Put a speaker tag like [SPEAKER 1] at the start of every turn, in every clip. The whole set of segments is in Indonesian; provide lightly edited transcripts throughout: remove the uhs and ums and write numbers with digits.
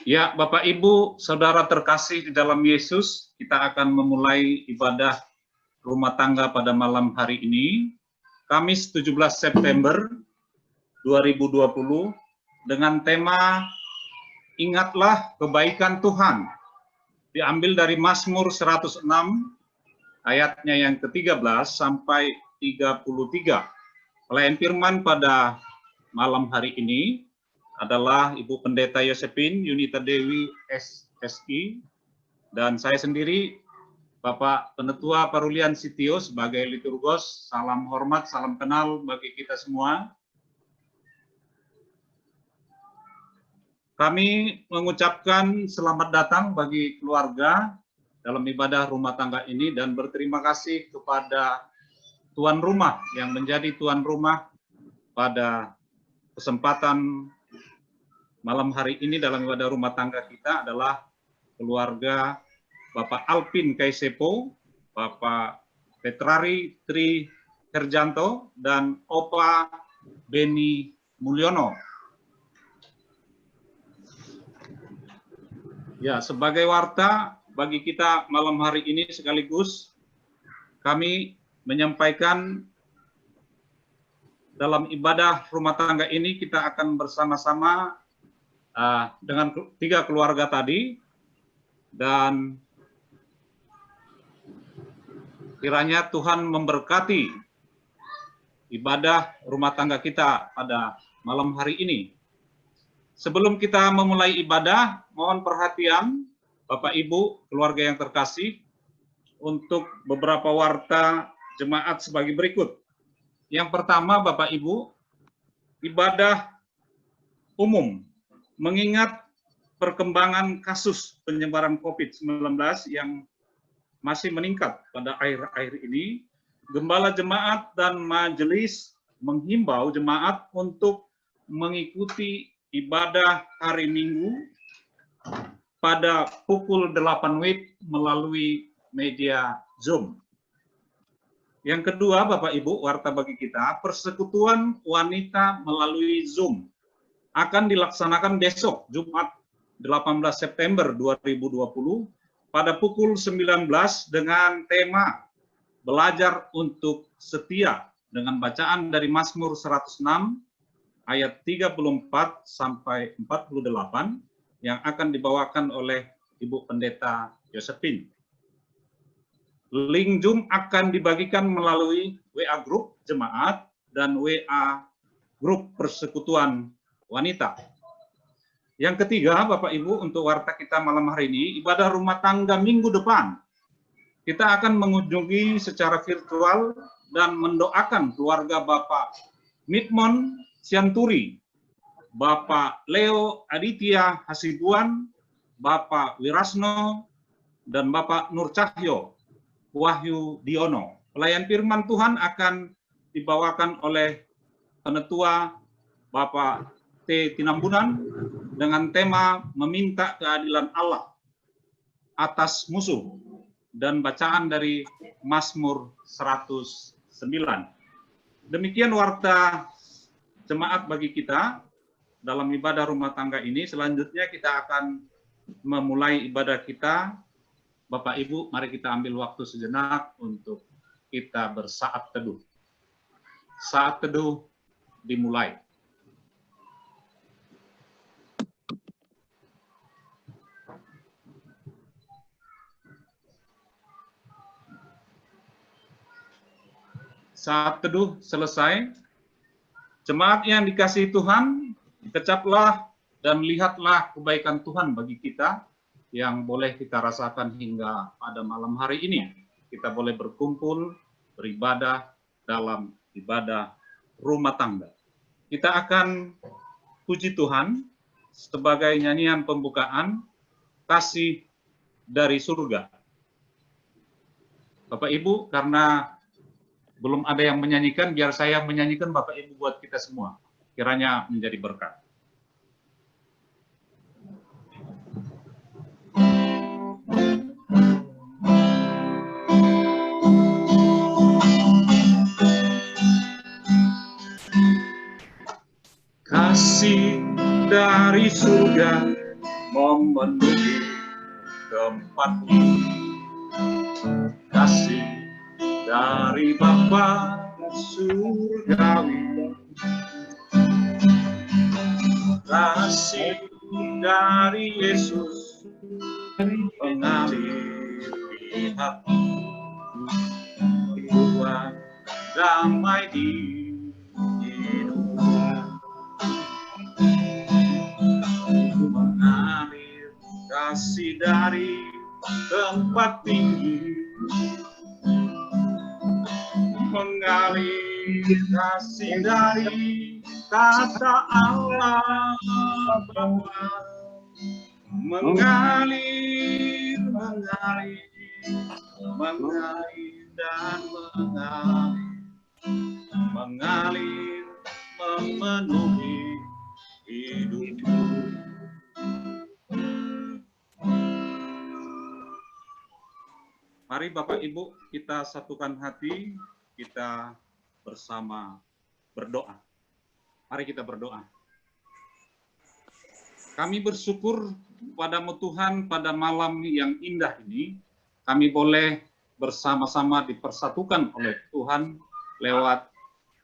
[SPEAKER 1] Ya, Bapak Ibu, Saudara terkasih di dalam Yesus, kita akan memulai ibadah rumah tangga pada malam hari ini, Kamis 17 September 2020, dengan tema Ingatlah Kebaikan Tuhan, diambil dari Mazmur 106, ayatnya yang ke-13 sampai 33. Pelayan firman pada malam hari ini adalah Ibu Pendeta Yosepin Yunita Dewi SSI, dan saya sendiri Bapak Penetua Parulian Sitio sebagai liturgos. Salam hormat, salam kenal bagi kita semua. Kami mengucapkan selamat datang bagi keluarga dalam ibadah rumah tangga ini dan berterima kasih kepada tuan rumah yang menjadi tuan rumah pada kesempatan malam hari ini dalam ibadah rumah tangga kita adalah keluarga Bapak Alpin Kaisepo, Bapak Petrari Tri Herjanto, dan Opa Beni Mulyono. Ya, sebagai warta bagi kita malam hari ini sekaligus kami menyampaikan dalam ibadah rumah tangga ini kita akan bersama-sama dengan 3 keluarga tadi, dan kiranya Tuhan memberkati ibadah rumah tangga kita pada malam hari ini. Sebelum kita memulai ibadah, mohon perhatian Bapak Ibu, keluarga yang terkasih, untuk beberapa warta jemaat sebagai berikut. Yang pertama, Bapak Ibu, ibadah umum mengingat perkembangan kasus penyebaran COVID-19 yang masih meningkat pada akhir-akhir ini, Gembala Jemaat dan Majelis menghimbau jemaat untuk mengikuti ibadah hari Minggu pada pukul 8 WIB melalui media Zoom. Yang kedua, Bapak Ibu, warta bagi kita, persekutuan wanita melalui Zoom akan dilaksanakan besok, Jumat 18 September 2020, pada pukul 19 dengan tema Belajar untuk Setia, dengan bacaan dari Mazmur 106, ayat 34 sampai 48, yang akan dibawakan oleh Ibu Pendeta Yosepin. Link Zoom akan dibagikan melalui WA Group Jemaat dan WA Group Persekutuan Wanita. Yang ketiga, Bapak Ibu, untuk warta kita malam hari ini, ibadah rumah tangga minggu depan. Kita akan mengunjungi secara virtual dan mendoakan keluarga Bapak Mitmon Sianturi, Bapak Leo Aditya Hasibuan, Bapak Wirasno, dan Bapak Nur Cahyo Wahyu Diono. Pelayan firman Tuhan akan dibawakan oleh Penetua Bapak T. Tinambunan dengan tema Meminta Keadilan Allah atas Musuh, dan bacaan dari Mazmur 109. Demikian warta jemaat bagi kita dalam ibadah rumah tangga ini. Selanjutnya kita akan memulai ibadah kita. Bapak Ibu, mari kita ambil waktu sejenak untuk kita bersaat teduh. Saat teduh dimulai. Saat teduh selesai, jemaat yang dikasihi Tuhan, kecaplah dan lihatlah kebaikan Tuhan bagi kita yang boleh kita rasakan hingga pada malam hari ini. Kita boleh berkumpul, beribadah dalam ibadah rumah tangga. Kita akan puji Tuhan sebagai nyanyian pembukaan, Kasih dari Surga. Bapak Ibu, karena belum ada yang menyanyikan, biar saya menyanyikan Bapak Ibu buat kita semua. Kiranya menjadi berkat. Kasih dari surga memenuhi tempat ini. Kasih dari Bapa surgawi, kasih dari Yesus mengalir di hati, buat damai di hidup, mengalir kasih dari tempat tinggi, mengalir kasih dari kata Allah Bapa, mengalir, mengalir, mengalir dan mengalir, memenuhi hidupku. Mari Bapak Ibu kita satukan hati, kita bersama berdoa. Mari kita berdoa. Kami bersyukur padamu Tuhan pada malam yang indah ini, kami boleh bersama-sama dipersatukan oleh Tuhan lewat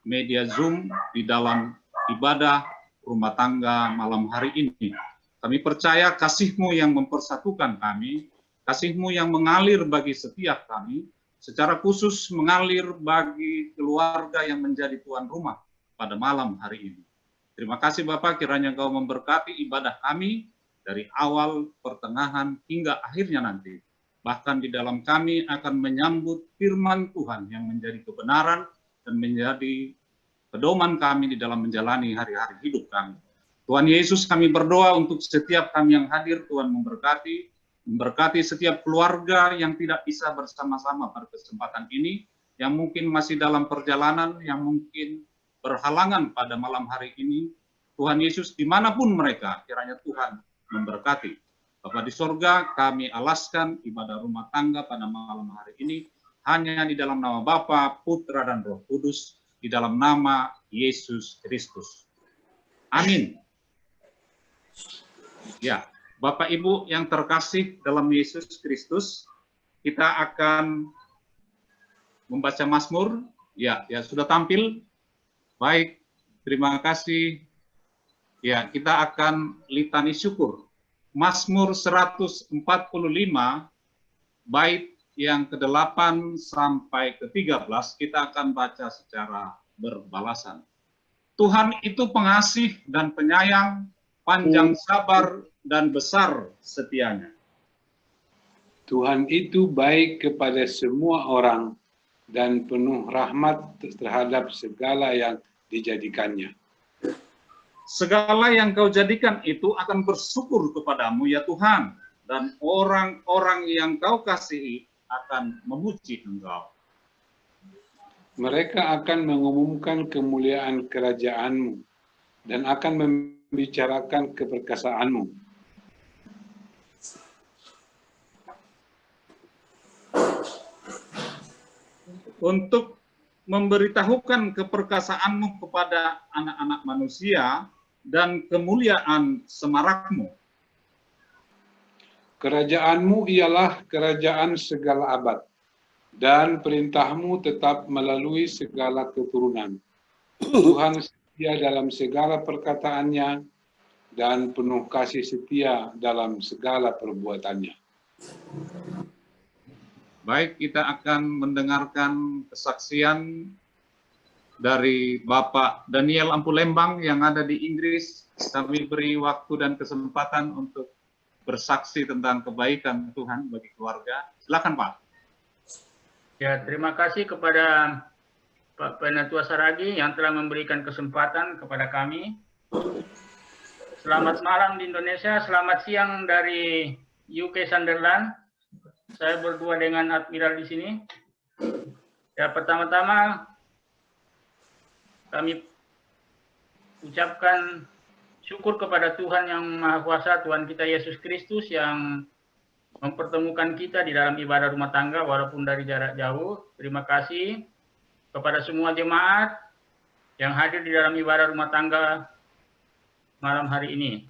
[SPEAKER 1] media Zoom di dalam ibadah rumah tangga malam hari ini. Kami percaya kasih-Mu yang mempersatukan kami, kasih-Mu yang mengalir bagi setiap kami, secara khusus mengalir bagi keluarga yang menjadi tuan rumah pada malam hari ini. Terima kasih Bapak, kiranya Engkau memberkati ibadah kami dari awal, pertengahan, hingga akhirnya nanti. Bahkan di dalam kami akan menyambut firman Tuhan yang menjadi kebenaran dan menjadi pedoman kami di dalam menjalani hari-hari hidup kami. Tuhan Yesus, kami berdoa untuk setiap kami yang hadir, Tuhan memberkati setiap keluarga yang tidak bisa bersama-sama pada kesempatan ini, yang mungkin masih dalam perjalanan, yang mungkin berhalangan pada malam hari ini. Tuhan Yesus, dimanapun mereka, kiranya Tuhan memberkati. Bapa di sorga, kami alaskan ibadah rumah tangga pada malam hari ini, hanya di dalam nama Bapa, Putra, dan Roh Kudus, di dalam nama Yesus Kristus. Amin. Ya, Bapak Ibu yang terkasih dalam Yesus Kristus, kita akan membaca Mazmur. Ya sudah tampil. Baik, terima kasih. Ya, kita akan litani syukur. Mazmur 145, bait yang ke-8 sampai ke-13, kita akan baca secara berbalasan. Tuhan itu pengasih dan penyayang, panjang sabar dan besar setianya.
[SPEAKER 2] Tuhan itu baik kepada semua orang dan penuh rahmat terhadap segala yang dijadikannya.
[SPEAKER 1] Segala yang kau jadikan itu akan bersyukur kepadamu ya Tuhan, dan orang-orang yang kau kasihi akan memuji Engkau.
[SPEAKER 2] Mereka akan mengumumkan kemuliaan kerajaan-Mu dan akan membicarakan keperkasaanmu.
[SPEAKER 1] Untuk memberitahukan keperkasaanmu kepada anak-anak manusia dan kemuliaan semarakmu.
[SPEAKER 2] Kerajaanmu ialah kerajaan segala abad, dan perintahmu tetap melalui segala keturunan. Tuhan setia dalam segala perkataannya, dan penuh kasih setia dalam segala perbuatannya.
[SPEAKER 1] Baik, kita akan mendengarkan kesaksian dari Bapak Daniel Ampulembang yang ada di Inggris. Kami beri waktu dan kesempatan untuk bersaksi tentang kebaikan Tuhan bagi keluarga. Silakan Pak.
[SPEAKER 3] Ya, terima kasih kepada Pak Penatua Saragi yang telah memberikan kesempatan kepada kami. Selamat malam di Indonesia, selamat siang dari UK Sunderland. Saya berdua dengan Admiral di sini. Ya, pertama-tama kami ucapkan syukur kepada Tuhan yang Maha Kuasa, Tuhan kita Yesus Kristus yang mempertemukan kita di dalam ibadah rumah tangga walaupun dari jarak jauh. Terima kasih kepada semua jemaat yang hadir di dalam ibadah rumah tangga malam hari ini.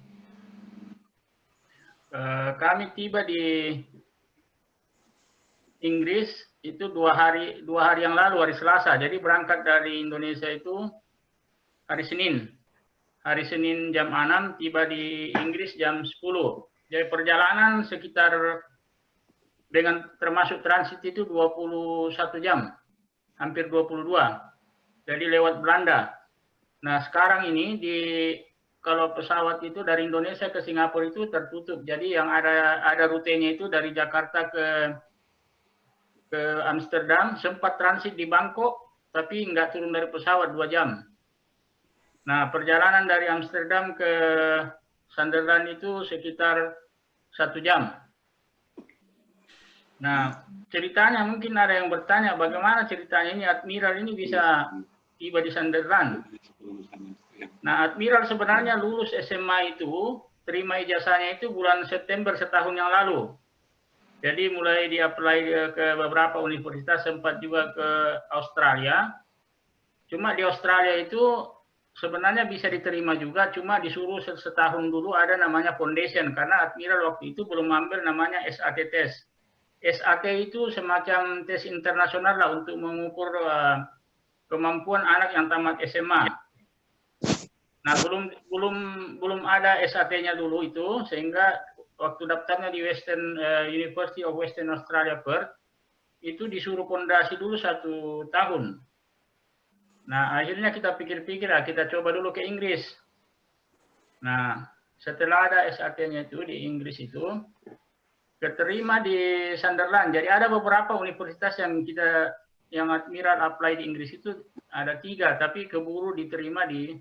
[SPEAKER 3] Kami tiba di Inggris itu dua hari yang lalu, hari Selasa. Jadi berangkat dari Indonesia itu hari Senin. Hari Senin jam 6, tiba di Inggris jam 10. Jadi perjalanan sekitar dengan termasuk transit itu 21 jam. Hampir 22. Jadi lewat Belanda. Nah, sekarang ini kalau pesawat itu dari Indonesia ke Singapura itu tertutup. Jadi yang ada rutenya itu dari Jakarta ke Amsterdam, sempat transit di Bangkok, tapi nggak turun dari pesawat 2 jam. Nah, perjalanan dari Amsterdam ke Sunderland itu sekitar 1 jam. Nah, ceritanya mungkin ada yang bertanya, bagaimana ceritanya ini Admiral ini bisa tiba di Sunderland? Nah, Admiral sebenarnya lulus SMA itu, terima ijazahnya itu bulan September setahun yang lalu. Jadi mulai di-apply ke beberapa universitas, sempat juga ke Australia. Cuma di Australia itu sebenarnya bisa diterima juga, cuma disuruh setahun dulu ada namanya foundation, karena Admiral waktu itu belum ambil namanya SAT test. SAT itu semacam tes internasional lah untuk mengukur kemampuan anak yang tamat SMA. Nah, belum ada SAT-nya dulu itu, sehingga waktu daftarnya di University of Western Australia Perth, itu disuruh pondasi dulu 1 tahun. Nah, akhirnya kita pikir-pikir, kita coba dulu ke Inggris. Nah, setelah ada SAT-nya itu di Inggris itu, keterima di Sunderland. Jadi ada beberapa universitas yang Admiral apply di Inggris itu ada 3, tapi keburu diterima di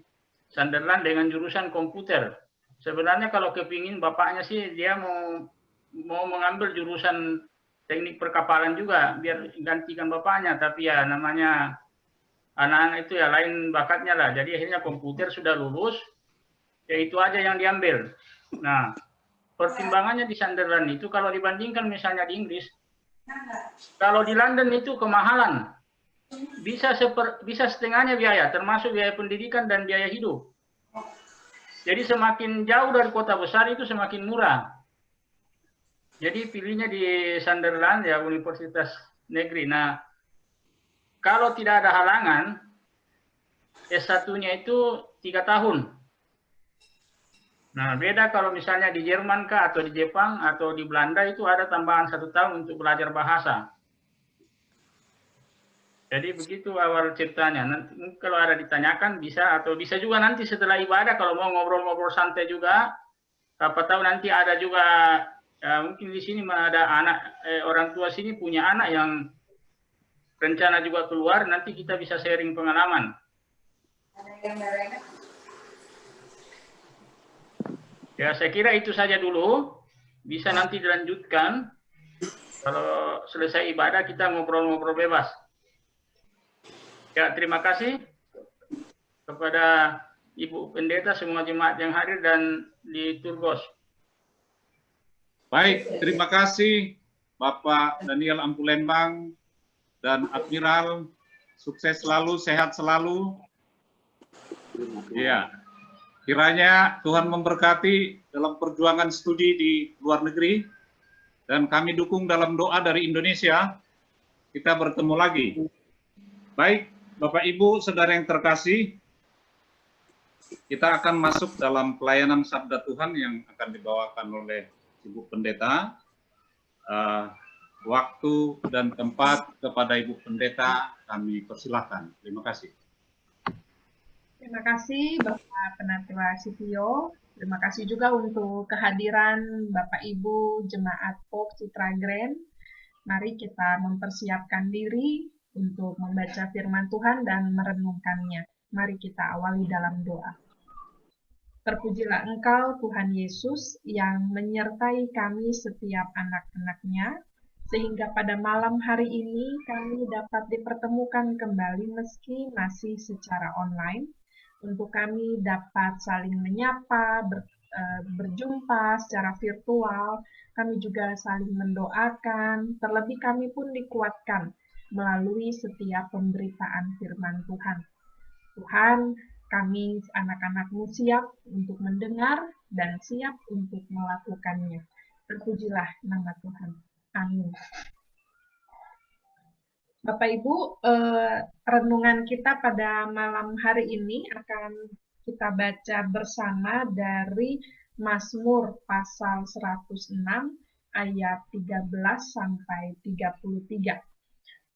[SPEAKER 3] Sunderland dengan jurusan komputer. Sebenarnya kalau kepingin bapaknya sih dia mau mengambil jurusan teknik perkapalan juga biar gantikan bapaknya, tapi ya namanya anak-anak itu ya lain bakatnya lah. Jadi akhirnya komputer sudah lulus, ya itu aja yang diambil. Nah, pertimbangannya di Sunderland itu kalau dibandingkan misalnya di Inggris, kalau di London itu kemahalan, bisa setengahnya biaya, termasuk biaya pendidikan dan biaya hidup. Jadi semakin jauh dari kota besar itu semakin murah. Jadi pilihnya di Sunderland ya, universitas negeri. Nah, kalau tidak ada halangan, S1-nya itu 3 tahun. Nah, beda kalau misalnya di Jerman kah, atau di Jepang, atau di Belanda itu ada tambahan 1 tahun untuk belajar bahasa. Jadi begitu awal ceritanya. Nanti kalau ada ditanyakan bisa, atau bisa juga nanti setelah ibadah kalau mau ngobrol-ngobrol santai juga. Apa tahu nanti ada juga mungkin di sini ada anak orang tua sini punya anak yang rencana juga keluar, nanti kita bisa sharing pengalaman. Ya, saya kira itu saja dulu. Bisa nanti dilanjutkan. Kalau selesai ibadah kita ngobrol-ngobrol bebas. Ya, terima kasih kepada Ibu Pendeta, semua jemaat yang hadir dan di Turgos.
[SPEAKER 1] Baik, terima kasih Bapak Daniel Ampulembang dan Admiral. Sukses selalu, sehat selalu. Ya, kiranya Tuhan memberkati dalam perjuangan studi di luar negeri, dan kami dukung dalam doa dari Indonesia. Kita bertemu lagi. Baik, Bapak Ibu, saudara yang terkasih, kita akan masuk dalam pelayanan Sabda Tuhan yang akan dibawakan oleh Ibu Pendeta. Waktu dan tempat kepada Ibu Pendeta kami persilahkan. Terima kasih.
[SPEAKER 4] Terima kasih Bapak Penatua Sitio. Terima kasih juga untuk kehadiran Bapak Ibu Jemaat POK Citra Grand. Mari kita mempersiapkan diri untuk membaca firman Tuhan dan merenungkannya. Mari kita awali dalam doa. Terpujilah Engkau, Tuhan Yesus, yang menyertai kami setiap anak-anak-Nya, sehingga pada malam hari ini kami dapat dipertemukan kembali meski masih secara online, untuk kami dapat saling menyapa, berjumpa secara virtual, kami juga saling mendoakan, terlebih kami pun dikuatkan melalui setiap pemberitaan firman Tuhan. Tuhan, kami anak-anak-Mu siap untuk mendengar dan siap untuk melakukannya. Terpujilah nama Tuhan. Amin. Bapak Ibu, renungan kita pada malam hari ini akan kita baca bersama dari Mazmur pasal 106 ayat 13 sampai 33.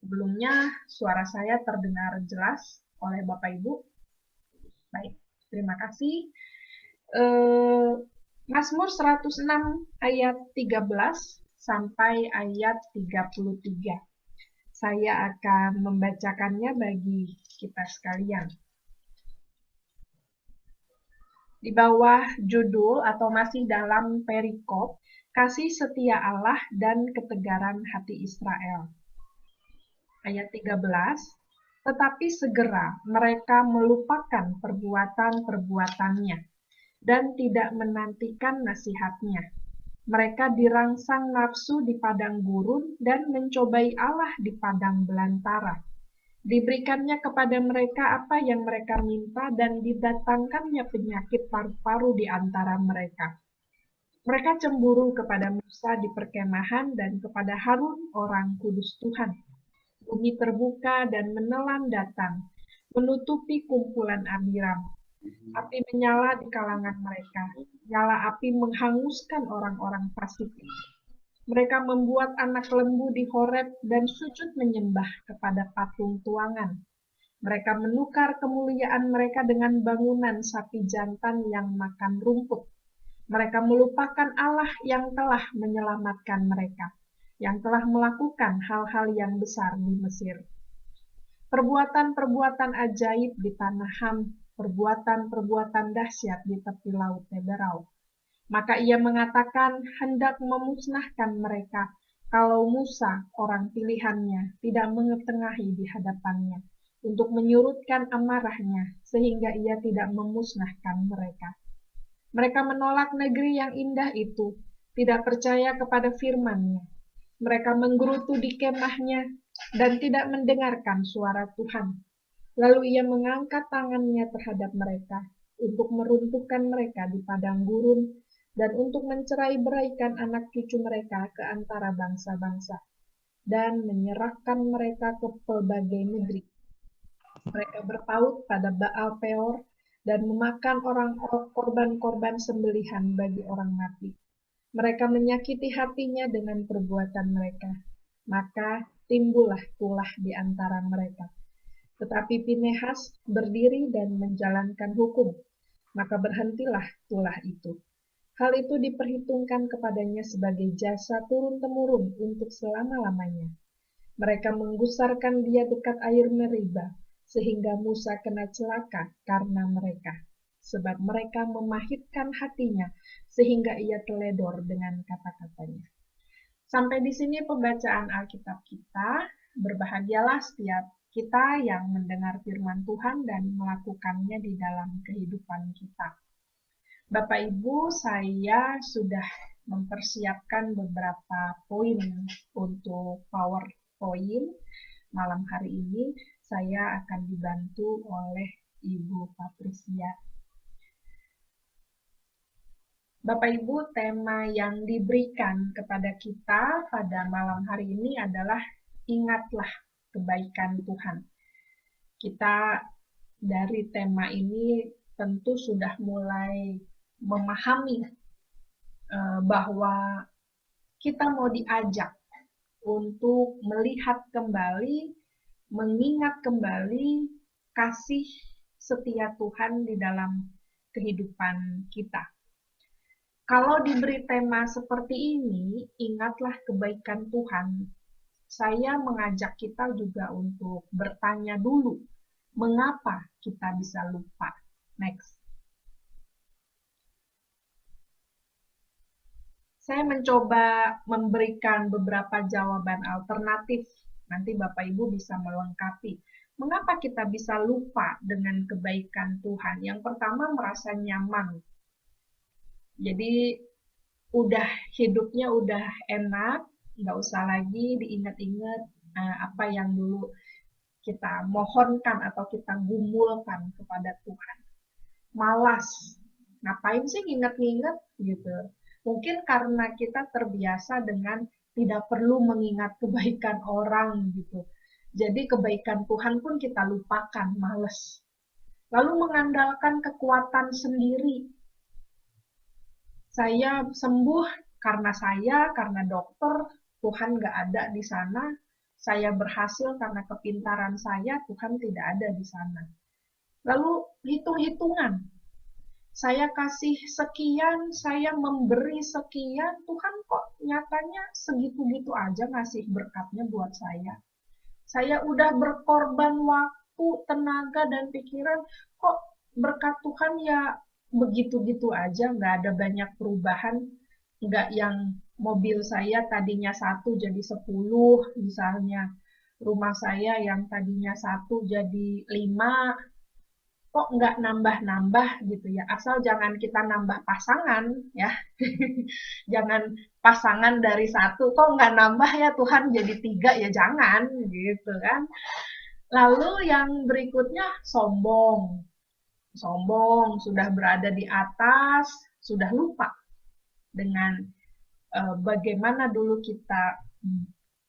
[SPEAKER 4] Sebelumnya suara saya terdengar jelas oleh Bapak Ibu. Baik, terima kasih. Mazmur 106 ayat 13 sampai ayat 33. Saya akan membacakannya bagi kita sekalian. Di bawah judul atau masih dalam perikop, kasih setia Allah dan ketegaran hati Israel. Ayat 13, tetapi segera mereka melupakan perbuatan-perbuatannya dan tidak menantikan nasihatnya. Mereka dirangsang nafsu di padang gurun dan mencobai Allah di padang belantara. Diberikannya kepada mereka apa yang mereka minta dan didatangkannya penyakit paru-paru di antara mereka. Mereka cemburu kepada Musa di perkemahan dan kepada Harun orang kudus Tuhan. Bumi terbuka dan menelan datang, menutupi kumpulan Abiram. Api menyala di kalangan mereka. Nyala api menghanguskan orang-orang fasik. Mereka membuat anak lembu di Horeb dan sujud menyembah kepada patung tuangan. Mereka menukar kemuliaan mereka dengan bangunan sapi jantan yang makan rumput. Mereka melupakan Allah yang telah menyelamatkan mereka, yang telah melakukan hal-hal yang besar di Mesir. Perbuatan-perbuatan ajaib di tanah Ham, perbuatan-perbuatan dahsyat di tepi laut Teberau. Maka ia mengatakan hendak memusnahkan mereka kalau Musa, orang pilihannya, tidak mengetengahi di hadapannya untuk menyurutkan amarahnya sehingga ia tidak memusnahkan mereka. Mereka menolak negeri yang indah itu, tidak percaya kepada firman-Nya. Mereka menggerutu di kemahnya dan tidak mendengarkan suara Tuhan. Lalu ia mengangkat tangannya terhadap mereka untuk meruntuhkan mereka di padang gurun dan untuk mencerai-beraikan anak cucu mereka ke antara bangsa-bangsa dan menyerahkan mereka ke pelbagai negeri. Mereka berpaut pada Baal Peor dan memakan korban-korban sembelihan bagi orang mati. Mereka menyakiti hatinya dengan perbuatan mereka. Maka timbullah tulah di antara mereka. Tetapi Pinehas berdiri dan menjalankan hukum. Maka berhentilah tulah itu. Hal itu diperhitungkan kepadanya sebagai jasa turun-temurun untuk selama-lamanya. Mereka menggusarkan dia dekat air Meriba, sehingga Musa kena celaka karena mereka. Sebab mereka memahitkan hatinya, sehingga ia teledor dengan kata-katanya. Sampai di sini pembacaan Alkitab kita. Berbahagialah setiap kita yang mendengar firman Tuhan dan melakukannya di dalam kehidupan kita. Bapak Ibu, saya sudah mempersiapkan beberapa poin untuk PowerPoint. Malam hari ini saya akan dibantu oleh Ibu Patricia. Bapak Ibu, tema yang diberikan kepada kita pada malam hari ini adalah ingatlah kebaikan Tuhan. Kita dari tema ini tentu sudah mulai memahami bahwa kita mau diajak untuk melihat kembali, mengingat kembali kasih setia Tuhan di dalam kehidupan kita. Kalau diberi tema seperti ini, ingatlah kebaikan Tuhan, saya mengajak kita juga untuk bertanya dulu, mengapa kita bisa lupa? Next. Saya mencoba memberikan beberapa jawaban alternatif. Nanti Bapak Ibu bisa melengkapi. Mengapa kita bisa lupa dengan kebaikan Tuhan? Yang pertama, merasa nyaman. Jadi, hidupnya udah enak, nggak usah lagi diingat-ingat apa yang dulu kita mohonkan atau kita gumulkan kepada Tuhan. Malas. Ngapain sih nginget-nginget gitu. Mungkin karena kita terbiasa dengan tidak perlu mengingat kebaikan orang gitu. Jadi kebaikan Tuhan pun kita lupakan, males. Lalu mengandalkan kekuatan sendiri. Saya sembuh karena dokter, Tuhan nggak ada di sana. Saya berhasil karena kepintaran saya, Tuhan tidak ada di sana. Lalu hitung-hitungan. Saya kasih sekian, saya memberi sekian, Tuhan kok nyatanya segitu-gitu aja ngasih berkatnya buat saya. Saya udah berkorban waktu, tenaga, dan pikiran, kok berkat Tuhan ya begitu-gitu aja, nggak ada banyak perubahan, nggak yang mobil saya tadinya 1 jadi 10 misalnya, rumah saya yang tadinya 1 jadi 5, kok nggak nambah-nambah gitu ya, asal jangan kita nambah pasangan ya. Jangan pasangan dari 1 kok nggak nambah ya Tuhan jadi 3 ya, jangan gitu kan. Lalu yang berikutnya sombong. Sombong, sudah berada di atas, sudah lupa dengan bagaimana dulu kita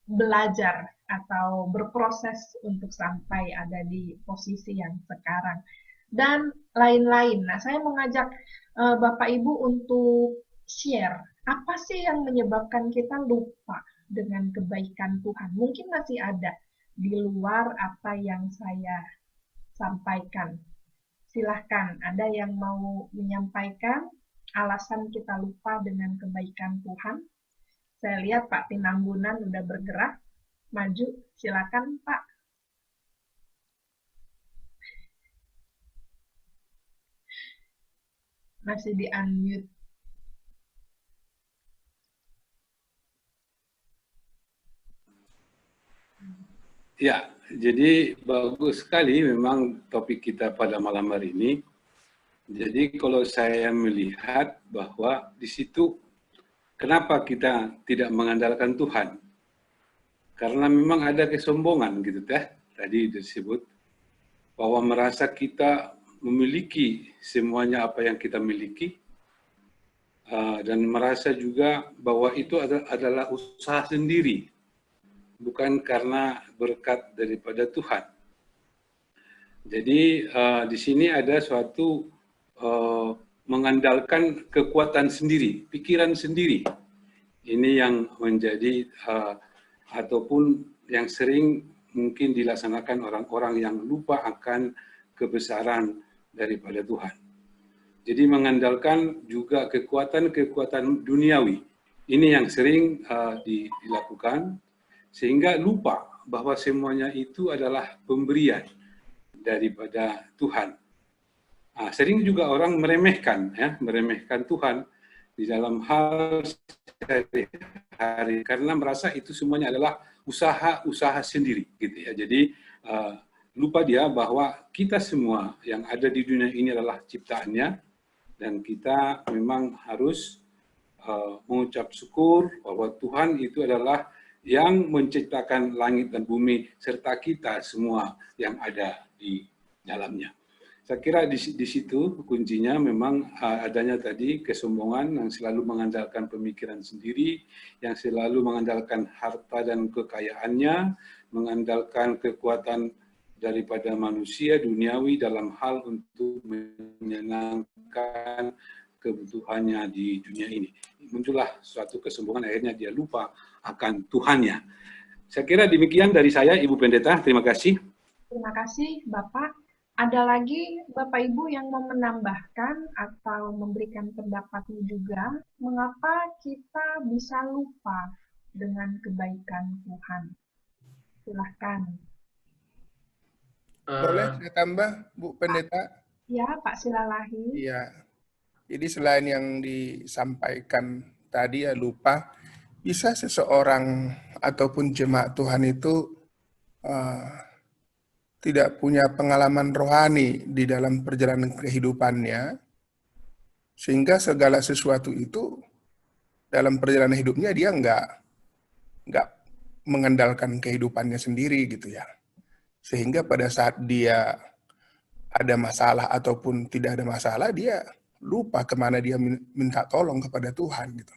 [SPEAKER 4] belajar atau berproses untuk sampai ada di posisi yang sekarang. Dan lain-lain. Nah, saya mengajak Bapak Ibu untuk share, apa sih yang menyebabkan kita lupa dengan kebaikan Tuhan? Mungkin masih ada di luar apa yang saya sampaikan. Silahkan, ada yang mau menyampaikan alasan kita lupa dengan kebaikan Tuhan? Saya lihat Pak Tinambunan udah bergerak, maju, silakan Pak. Masih di unmute.
[SPEAKER 2] Ya, jadi bagus sekali memang topik kita pada malam hari ini. Jadi kalau saya melihat bahwa di situ kenapa kita tidak mengandalkan Tuhan? Karena memang ada kesombongan gitu teh. Tadi disebut bahwa merasa kita memiliki semuanya apa yang kita miliki, dan merasa juga bahwa itu adalah usaha sendiri, bukan karena berkat daripada Tuhan. Jadi di sini ada suatu mengandalkan kekuatan sendiri, pikiran sendiri. Ini yang menjadi ataupun yang sering mungkin dilaksanakan orang-orang yang lupa akan kebesaran daripada Tuhan. Jadi mengandalkan juga kekuatan-kekuatan duniawi. Ini yang sering dilakukan, sehingga lupa bahwa semuanya itu adalah pemberian daripada Tuhan. Sering juga orang meremehkan Tuhan di dalam hal sehari-hari karena merasa itu semuanya adalah usaha sendiri gitu ya. Jadi lupa dia bahwa kita semua yang ada di dunia ini adalah ciptaannya, dan kita memang harus mengucap syukur bahwa Tuhan itu adalah yang menciptakan langit dan bumi serta kita semua yang ada di dalamnya. Saya kira di situ kuncinya memang adanya tadi kesombongan yang selalu mengandalkan pemikiran sendiri, yang selalu mengandalkan harta dan kekayaannya, mengandalkan kekuatan daripada manusia duniawi dalam hal untuk menyenangkan kebutuhannya di dunia ini. Muncullah suatu kesombongan, akhirnya dia lupa akan Tuhannya. Saya kira demikian dari saya, Ibu Pendeta. Terima kasih.
[SPEAKER 4] Terima kasih, Bapak. Ada lagi Bapak Ibu yang mau menambahkan atau memberikan pendapatnya juga, mengapa kita bisa lupa dengan kebaikan Tuhan? Silahkan.
[SPEAKER 5] Boleh saya tambah, Bu Pendeta?
[SPEAKER 4] Ya, Pak Silalahi.
[SPEAKER 5] Iya. Jadi selain yang disampaikan tadi ya lupa, bisa seseorang ataupun jemaat Tuhan itu tidak punya pengalaman rohani di dalam perjalanan kehidupannya, sehingga segala sesuatu itu dalam perjalanan hidupnya dia nggak mengandalkan kehidupannya sendiri gitu ya. Sehingga pada saat dia ada masalah ataupun tidak ada masalah, dia lupa kemana dia minta tolong kepada Tuhan gitu.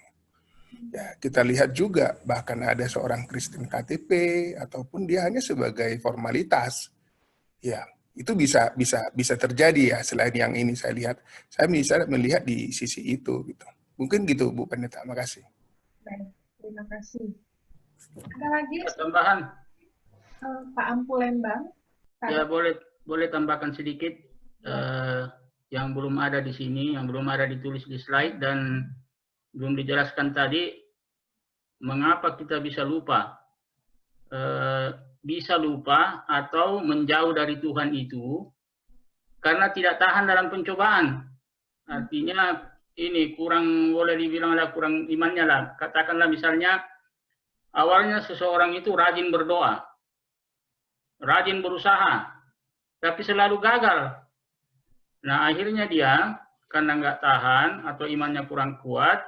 [SPEAKER 5] Ya, kita lihat juga bahkan ada seorang Kristen KTP ataupun dia hanya sebagai formalitas. Ya, itu bisa terjadi ya. Selain yang ini saya bisa melihat di sisi itu gitu. Mungkin gitu Bu Pendeta, makasih.
[SPEAKER 4] Baik, terima kasih. Ada lagi
[SPEAKER 3] Tambahan?
[SPEAKER 4] Pak Ampu Lembang?
[SPEAKER 3] Ya, boleh tambahkan sedikit yang belum ada di sini, yang belum ada ditulis di slide dan belum dijelaskan tadi. Mengapa kita bisa lupa? Bisa lupa atau menjauh dari Tuhan itu karena tidak tahan dalam pencobaan. Artinya ini kurang, boleh dibilang kurang imannya lah. Katakanlah misalnya awalnya seseorang itu rajin berdoa, rajin berusaha, tapi selalu gagal. Nah, akhirnya dia karena nggak tahan atau imannya kurang kuat,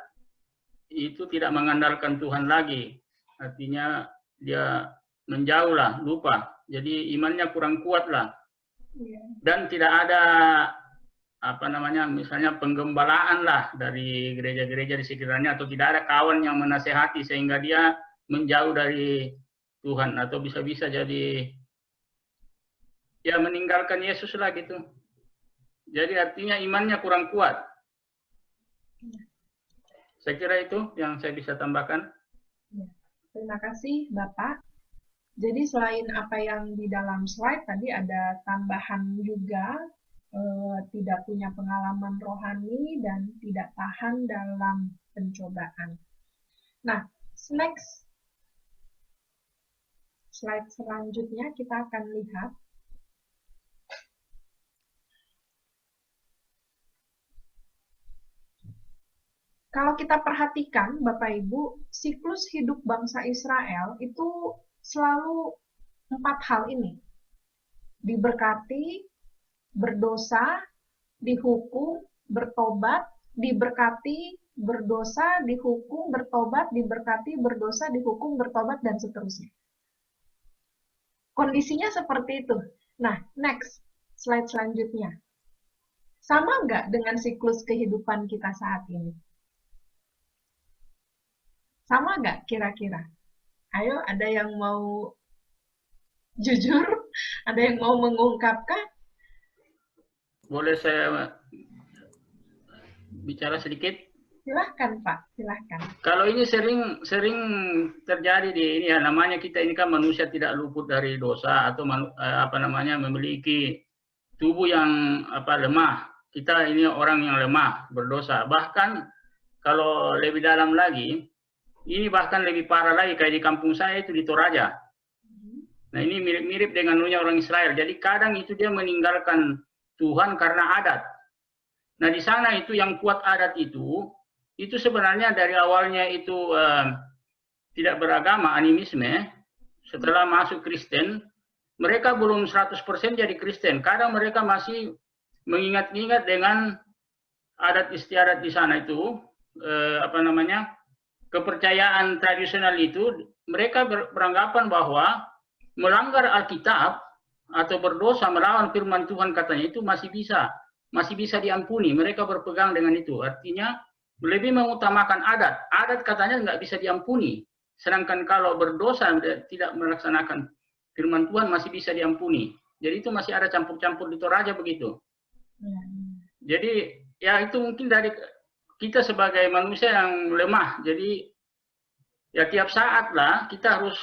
[SPEAKER 3] itu tidak mengandalkan Tuhan lagi. Artinya dia menjauh lah, lupa. Jadi imannya kurang kuat lah. Dan tidak ada misalnya penggembalaan lah dari gereja-gereja di sekitarnya, atau tidak ada kawan yang menasehati sehingga dia menjauh dari Tuhan, atau bisa-bisa jadi ya meninggalkan Yesus lah gitu. Jadi artinya imannya kurang kuat. Saya kira itu yang saya bisa tambahkan.
[SPEAKER 4] Terima kasih Bapak. Jadi selain apa yang di dalam slide tadi ada tambahan juga, tidak punya pengalaman rohani dan tidak tahan dalam pencobaan. Nah, next slide selanjutnya kita akan lihat kalau kita perhatikan Bapak Ibu, siklus hidup bangsa Israel itu selalu 4 hal ini. Diberkati, berdosa, dihukum, bertobat, diberkati, berdosa, dihukum, bertobat, diberkati, berdosa, dihukum, bertobat, dan seterusnya. Kondisinya seperti itu. Nah, next, slide selanjutnya. Sama nggak dengan siklus kehidupan kita saat ini? Sama nggak kira-kira? Ayo, ada yang mau jujur? Ada yang mau mengungkapkan?
[SPEAKER 3] Boleh saya bicara sedikit?
[SPEAKER 4] Silahkan Pak, silahkan.
[SPEAKER 3] Kalau ini sering terjadi di ini ya, namanya kita ini kan manusia tidak luput dari dosa atau memiliki tubuh yang lemah. Kita ini orang yang lemah, berdosa. Bahkan kalau lebih dalam lagi, ini bahkan lebih parah lagi kayak di kampung saya itu di Toraja. Nah, ini mirip-mirip dengan orang Israel. Jadi kadang itu dia meninggalkan Tuhan karena adat. Nah, di sana itu yang kuat adat itu sebenarnya dari awalnya itu tidak beragama, animisme. Setelah masuk Kristen, mereka belum 100% jadi Kristen. Kadang mereka masih mengingat-ingat dengan adat istiadat di sana itu, kepercayaan tradisional itu. Mereka beranggapan bahwa melanggar Alkitab atau berdosa melawan firman Tuhan katanya itu masih bisa diampuni. Mereka berpegang dengan itu. Artinya lebih mengutamakan adat. Adat katanya nggak bisa diampuni. Sedangkan kalau berdosa tidak melaksanakan firman Tuhan masih bisa diampuni. Jadi itu masih ada campur-campur di Toraja begitu. Jadi ya itu mungkin dari kita sebagai manusia yang lemah. Jadi ya tiap saat lah kita harus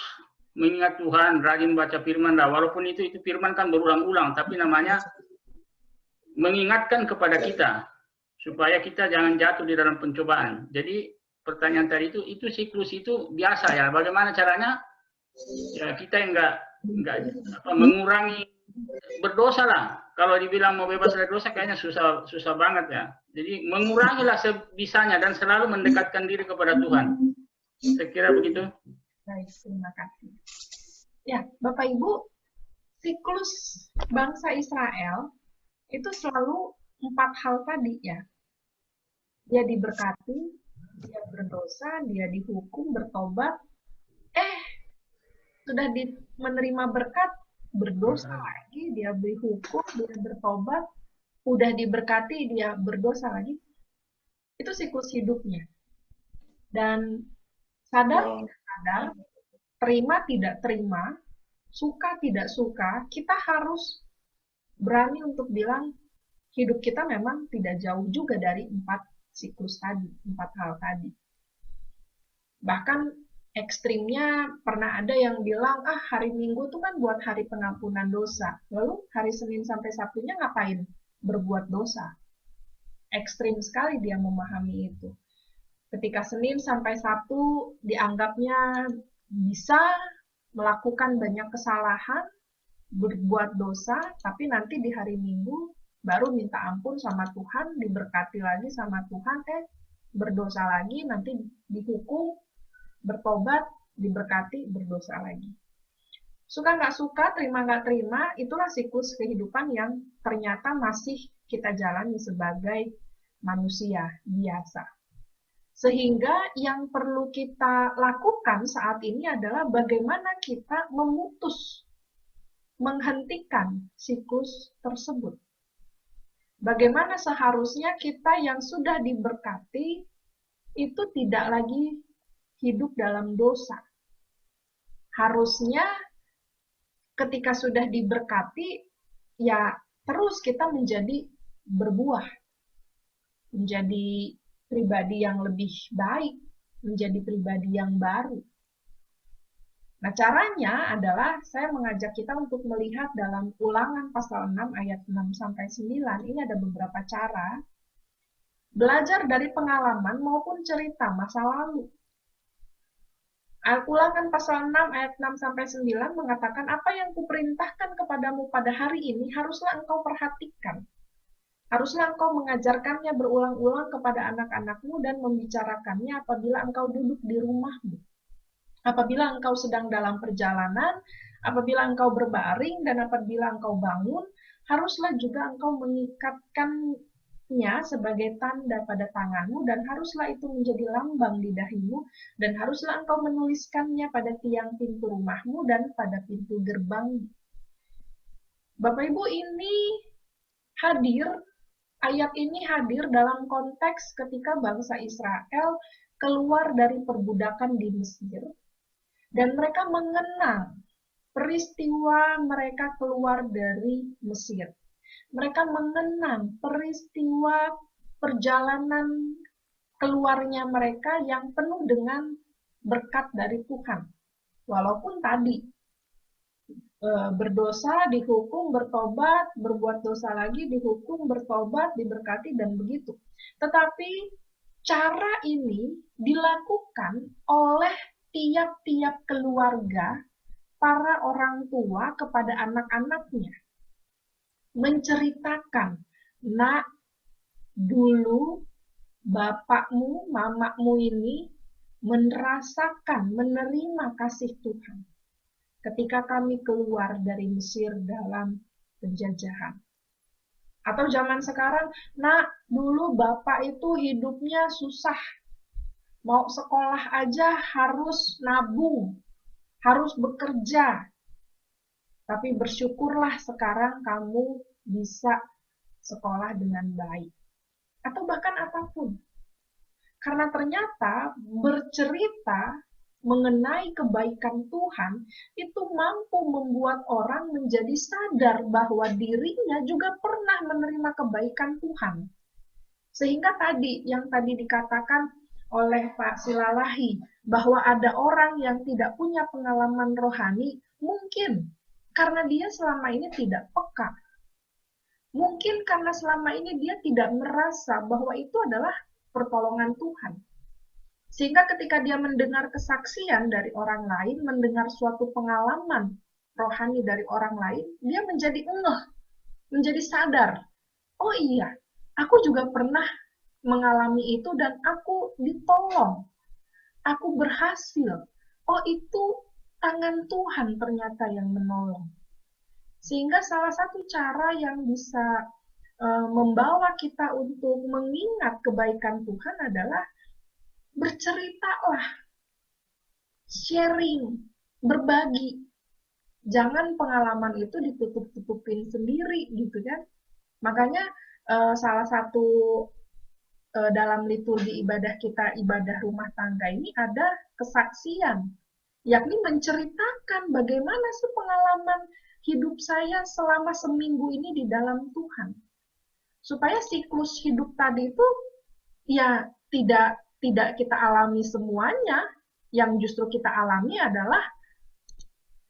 [SPEAKER 3] mengingat Tuhan, rajin baca firman lah. Walaupun itu firman kan berulang-ulang, tapi namanya mengingatkan kepada kita supaya kita jangan jatuh di dalam pencobaan. Jadi pertanyaan tadi itu siklus itu biasa ya. Bagaimana caranya? Ya kita enggak mengurangi berdosa lah. Kalau dibilang mau bebas dari dosa kayaknya susah banget ya. Jadi mengurangilah sebisanya dan selalu mendekatkan diri kepada Tuhan. Saya kira begitu.
[SPEAKER 4] Baik, terima kasih. Ya, Bapak Ibu, siklus bangsa Israel itu selalu 4 hal tadi ya. Dia diberkati, dia berdosa, dia dihukum, bertobat. Sudah menerima berkat, berdosa lagi, dia dihukum, dia bertobat. udah diberkati dia berdosa lagi. Itu siklus hidupnya. Dan sadar tidak sadar, terima tidak terima, suka tidak suka, kita harus berani untuk bilang hidup kita memang tidak jauh juga dari 4 siklus tadi, 4 hal tadi. Bahkan ekstrimnya pernah ada yang bilang, hari Minggu itu kan buat hari pengampunan dosa. Lalu hari Senin sampai Sabtunya ngapain? Berbuat dosa. Ekstrim sekali dia memahami itu. Ketika Senin sampai Sabtu dianggapnya bisa melakukan banyak kesalahan, berbuat dosa, tapi nanti di hari Minggu baru minta ampun sama Tuhan, diberkati lagi sama Tuhan, berdosa lagi, nanti dihukum, bertobat, diberkati, berdosa lagi. Suka nggak suka, terima nggak terima, itulah siklus kehidupan yang ternyata masih kita jalani sebagai manusia biasa. Sehingga yang perlu kita lakukan saat ini adalah bagaimana kita menghentikan siklus tersebut. Bagaimana seharusnya kita yang sudah diberkati itu tidak lagi hidup dalam dosa. Harusnya ketika sudah diberkati, ya terus kita menjadi berbuah, menjadi pribadi yang lebih baik, menjadi pribadi yang baru. Nah, caranya adalah saya mengajak kita untuk melihat dalam Ulangan pasal 6 ayat 6-9. Ini ada beberapa cara. Belajar dari pengalaman maupun cerita masa lalu. Ulangan pasal 6 ayat 6-9 mengatakan, apa yang kuperintahkan kepadamu pada hari ini haruslah engkau perhatikan. Haruslah engkau mengajarkannya berulang-ulang kepada anak-anakmu dan membicarakannya apabila engkau duduk di rumahmu. Apabila engkau sedang dalam perjalanan, apabila engkau berbaring, dan apabila engkau bangun, haruslah juga engkau mengikatkannya sebagai tanda pada tanganmu, dan haruslah itu menjadi lambang di dahimu, dan haruslah engkau menuliskannya pada tiang pintu rumahmu dan pada pintu gerbangmu. Bapak Ibu, ayat ini hadir dalam konteks ketika bangsa Israel keluar dari perbudakan di Mesir, dan mereka mengenang peristiwa mereka keluar dari Mesir. Mereka mengenang peristiwa perjalanan keluarnya mereka yang penuh dengan berkat dari Tuhan. Walaupun tadi berdosa, dihukum, bertobat, berbuat dosa lagi, dihukum, bertobat, diberkati, dan begitu. Tetapi cara ini dilakukan oleh tiap-tiap keluarga, para orang tua kepada anak-anaknya. Menceritakan, nak, dulu bapakmu, mamamu ini merasakan, menerima kasih Tuhan ketika kami keluar dari Mesir dalam penjajahan. Atau zaman sekarang, nak, dulu bapak itu hidupnya susah. Mau sekolah aja harus nabung, harus bekerja. Tapi bersyukurlah sekarang kamu bisa sekolah dengan baik. Atau bahkan apapun. Karena ternyata bercerita mengenai kebaikan Tuhan itu mampu membuat orang menjadi sadar bahwa dirinya juga pernah menerima kebaikan Tuhan. Sehingga yang tadi dikatakan oleh Pak Silalahi, bahwa ada orang yang tidak punya pengalaman rohani, mungkin karena dia selama ini tidak peka. Mungkin karena selama ini dia tidak merasa bahwa itu adalah pertolongan Tuhan. Sehingga ketika dia mendengar kesaksian dari orang lain, mendengar suatu pengalaman rohani dari orang lain, dia menjadi ngeh, menjadi sadar. Oh iya, aku juga pernah mengalami itu dan aku ditolong. Aku berhasil. Oh, itu tangan Tuhan ternyata yang menolong. Sehingga salah satu cara yang bisa membawa kita untuk mengingat kebaikan Tuhan adalah berceritalah, sharing, berbagi. Jangan pengalaman itu ditutup-tutupin sendiri gitu kan. Makanya salah satu dalam liturgi ibadah kita, ibadah rumah tangga ini ada kesaksian, yakni menceritakan bagaimana sih pengalaman hidup saya selama seminggu ini di dalam Tuhan. Supaya siklus hidup tadi itu ya tidak kita alami semuanya, yang justru kita alami adalah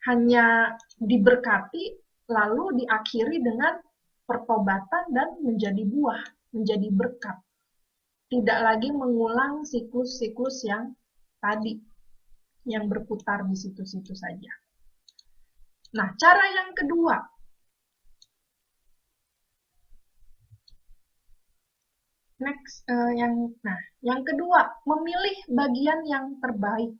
[SPEAKER 4] hanya diberkati lalu diakhiri dengan pertobatan dan menjadi buah, menjadi berkat. Tidak lagi mengulang siklus-siklus yang tadi, yang berputar di situ-situ saja. Nah, cara yang kedua, yang kedua, memilih bagian yang terbaik.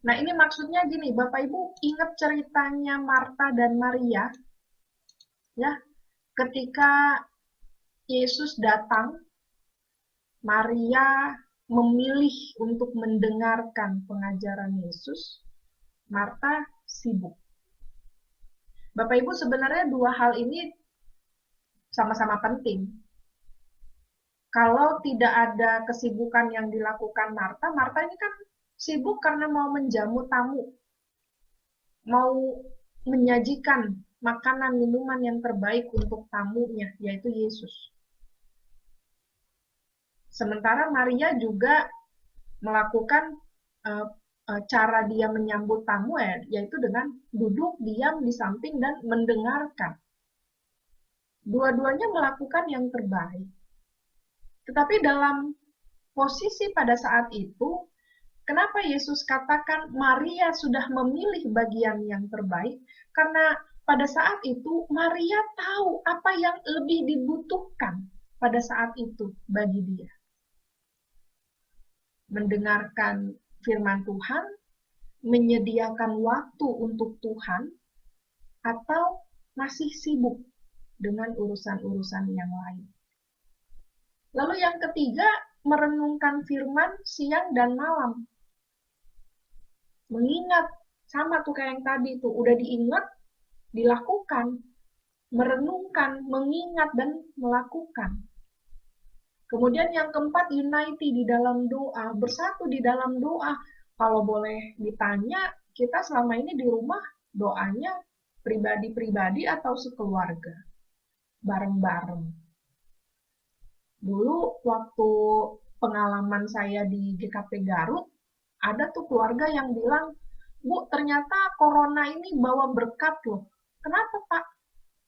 [SPEAKER 4] Nah, ini maksudnya gini, Bapak Ibu ingat ceritanya Marta dan Maria, ya, ketika Yesus datang, Maria memilih untuk mendengarkan pengajaran Yesus, Marta sibuk. Bapak Ibu, sebenarnya dua hal ini sama-sama penting. Kalau tidak ada kesibukan yang dilakukan Marta, Marta ini kan sibuk karena mau menjamu tamu, mau menyajikan makanan minuman yang terbaik untuk tamunya, yaitu Yesus. Sementara Maria juga melakukan cara dia menyambut tamu, yaitu dengan duduk diam di samping dan mendengarkan. Dua-duanya melakukan yang terbaik. Tetapi dalam posisi pada saat itu, kenapa Yesus katakan Maria sudah memilih bagian yang terbaik? Karena pada saat itu Maria tahu apa yang lebih dibutuhkan pada saat itu bagi dia. Mendengarkan firman Tuhan, menyediakan waktu untuk Tuhan, atau masih sibuk dengan urusan-urusan yang lain. Lalu yang ketiga, merenungkan firman siang dan malam. Mengingat, sama tuh kayak yang tadi tuh, udah diingat, dilakukan. Merenungkan, mengingat, dan melakukan. Kemudian yang keempat, unity di dalam doa, bersatu di dalam doa. Kalau boleh ditanya, kita selama ini di rumah doanya pribadi-pribadi atau sekeluarga, bareng-bareng. Dulu waktu pengalaman saya di GKP Garut, ada tuh keluarga yang bilang, Bu, ternyata corona ini bawa berkat loh. Kenapa, Pak?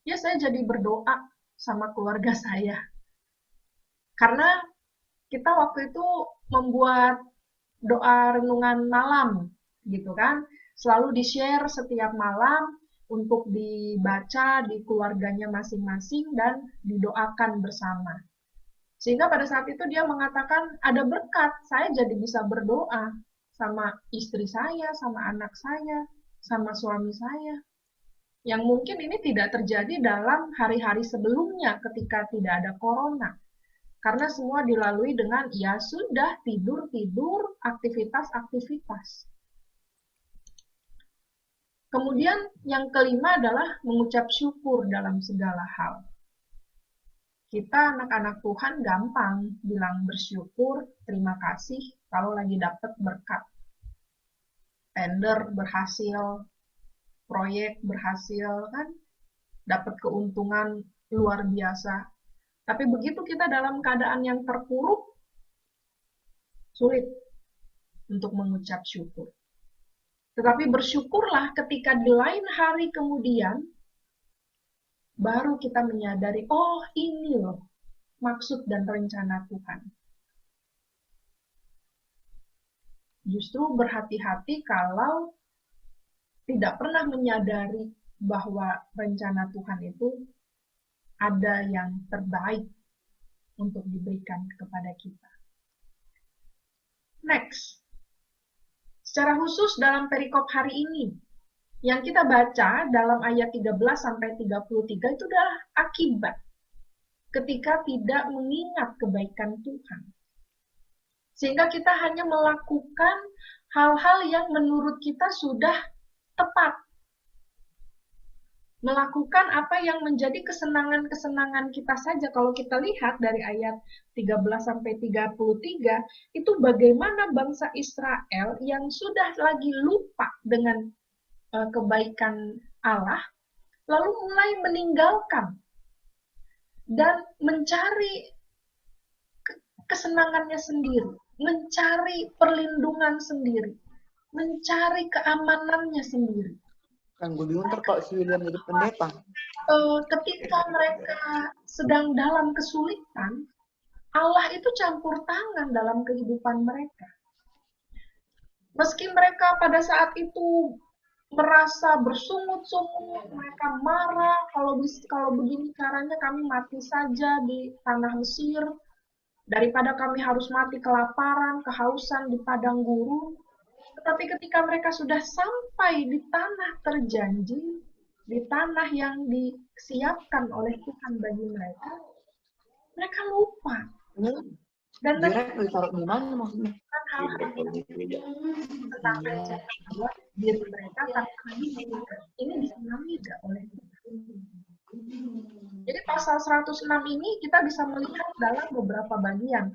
[SPEAKER 4] Ya, saya jadi berdoa sama keluarga saya. Karena kita waktu itu membuat doa renungan malam, gitu kan. Selalu di-share setiap malam untuk dibaca di keluarganya masing-masing dan didoakan bersama. Sehingga pada saat itu dia mengatakan, ada berkat, saya jadi bisa berdoa sama istri saya, sama anak saya, sama suami saya. Yang mungkin ini tidak terjadi dalam hari-hari sebelumnya ketika tidak ada corona. Karena semua dilalui dengan, ya sudah, tidur-tidur, aktivitas-aktivitas. Kemudian yang kelima adalah mengucap syukur dalam segala hal. Kita anak-anak Tuhan gampang bilang bersyukur, terima kasih kalau lagi dapat berkat. Tender berhasil, proyek berhasil, kan? Dapat keuntungan luar biasa. Tapi begitu kita dalam keadaan yang terpuruk, sulit untuk mengucap syukur. Tetapi bersyukurlah ketika di lain hari kemudian, baru kita menyadari, oh ini loh maksud dan rencana Tuhan. Justru berhati-hati kalau tidak pernah menyadari bahwa rencana Tuhan itu ada yang terbaik untuk diberikan kepada kita. Next, secara khusus dalam perikop hari ini, yang kita baca dalam ayat 13-33 itu adalah akibat ketika tidak mengingat kebaikan Tuhan. Sehingga kita hanya melakukan hal-hal yang menurut kita sudah tepat. melakukan apa yang menjadi kesenangan-kesenangan kita saja. Kalau kita lihat dari ayat 13 sampai 33, itu bagaimana bangsa Israel yang sudah lagi lupa dengan kebaikan Allah, lalu mulai meninggalkan dan mencari kesenangannya sendiri, mencari perlindungan sendiri, mencari keamanannya sendiri.
[SPEAKER 6] Kan gue bingung kalau si William jadi pendeta.
[SPEAKER 4] Ketika mereka sedang dalam kesulitan, Allah itu campur tangan dalam kehidupan mereka. Meski mereka pada saat itu merasa bersungut-sungut, mereka marah, kalau begini caranya kami mati saja di tanah Mesir, daripada kami harus mati kelaparan, kehausan di padang gurun. Tetapi ketika mereka sudah sampai di tanah terjanji, di tanah yang disiapkan oleh Tuhan bagi mereka, mereka lupa. Dan
[SPEAKER 6] direct ditaruh di mana maksudnya?
[SPEAKER 4] Hal-hal tentang buat diri mereka tanpa ini disenangi tidak oleh Tuhan. Jadi pasal 106 ini kita bisa melihat dalam beberapa bagian.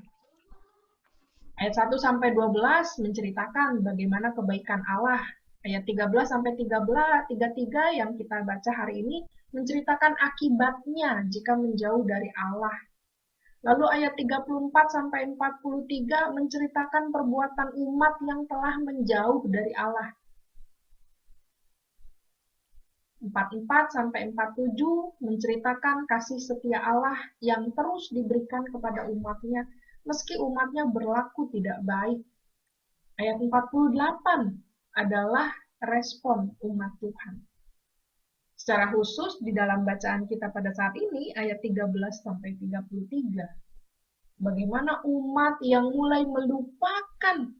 [SPEAKER 4] Ayat 1 sampai 12 menceritakan bagaimana kebaikan Allah. Ayat 13 sampai 33 yang kita baca hari ini menceritakan akibatnya jika menjauh dari Allah. Lalu ayat 34 sampai 43 menceritakan perbuatan umat yang telah menjauh dari Allah. 44 sampai 47 menceritakan kasih setia Allah yang terus diberikan kepada umatnya meski umatnya berlaku tidak baik. Ayat 48 adalah respon umat Tuhan. Secara khusus di dalam bacaan kita pada saat ini ayat 13 sampai 33. Bagaimana umat yang mulai melupakan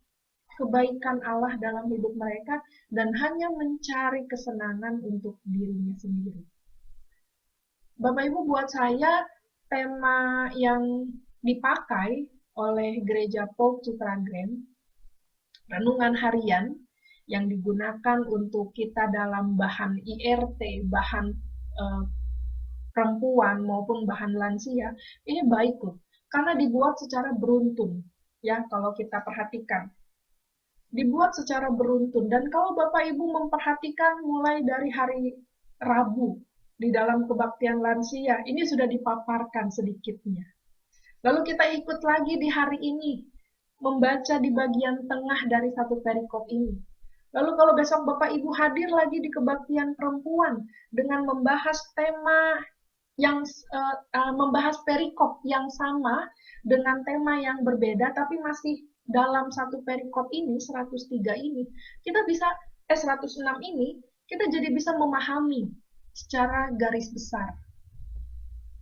[SPEAKER 4] kebaikan Allah dalam hidup mereka dan hanya mencari kesenangan untuk dirinya sendiri. Bapak Ibu, buat saya tema yang dipakai oleh Gereja Pauk Citragren, renungan harian yang digunakan untuk kita dalam bahan IRT, bahan perempuan maupun bahan lansia, ini baik loh, karena dibuat secara beruntun, ya kalau kita perhatikan. Dibuat secara beruntun, dan kalau Bapak Ibu memperhatikan mulai dari hari Rabu di dalam kebaktian lansia, ini sudah dipaparkan sedikitnya. Lalu kita ikut lagi di hari ini, membaca di bagian tengah dari satu perikop ini. Lalu kalau besok Bapak Ibu hadir lagi di kebaktian perempuan dengan membahas tema yang membahas perikop yang sama dengan tema yang berbeda, tapi masih dalam satu perikop ini, 103 ini, kita bisa, 106 ini, kita jadi bisa memahami secara garis besar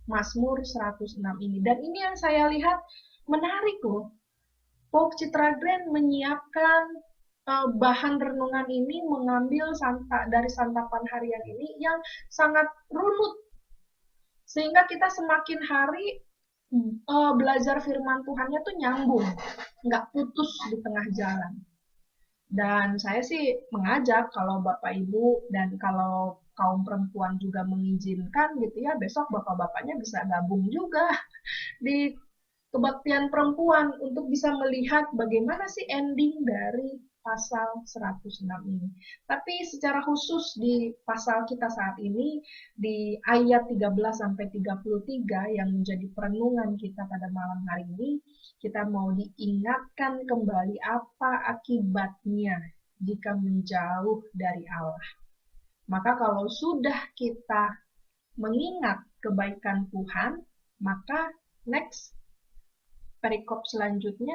[SPEAKER 4] Mazmur 106 ini. Dan ini yang saya lihat menarik loh. Pauk Citragren menyiapkan bahan renungan ini, mengambil dari santapan harian ini yang sangat runut. Sehingga kita semakin hari belajar firman Tuhannya tuh nyambung, nggak putus di tengah jalan. Dan saya sih mengajak kalau Bapak Ibu dan kalau kaum perempuan juga mengizinkan gitu ya, besok bapak-bapaknya bisa gabung juga di kebaktian perempuan untuk bisa melihat bagaimana sih ending dari pasal 106 ini. Tapi secara khusus di pasal kita saat ini, di ayat 13 sampai 33 yang menjadi perenungan kita pada malam hari ini, kita mau diingatkan kembali apa akibatnya jika menjauh dari Allah. Maka kalau sudah kita mengingat kebaikan Tuhan, maka next perikop selanjutnya,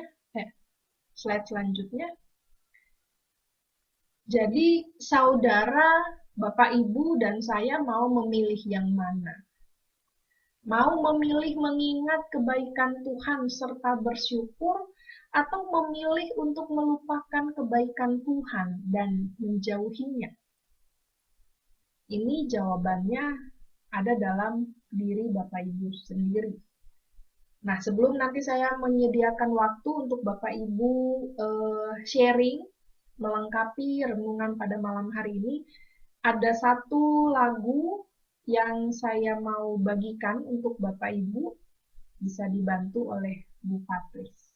[SPEAKER 4] slide selanjutnya. Jadi saudara, Bapak, Ibu, dan saya mau memilih yang mana? Mau memilih mengingat kebaikan Tuhan serta bersyukur, atau memilih untuk melupakan kebaikan Tuhan dan menjauhinya? Ini jawabannya ada dalam diri Bapak Ibu sendiri. Nah, sebelum nanti saya menyediakan waktu untuk Bapak Ibu sharing, melengkapi renungan pada malam hari ini, ada satu lagu yang saya mau bagikan untuk Bapak Ibu bisa dibantu oleh Bu Patris.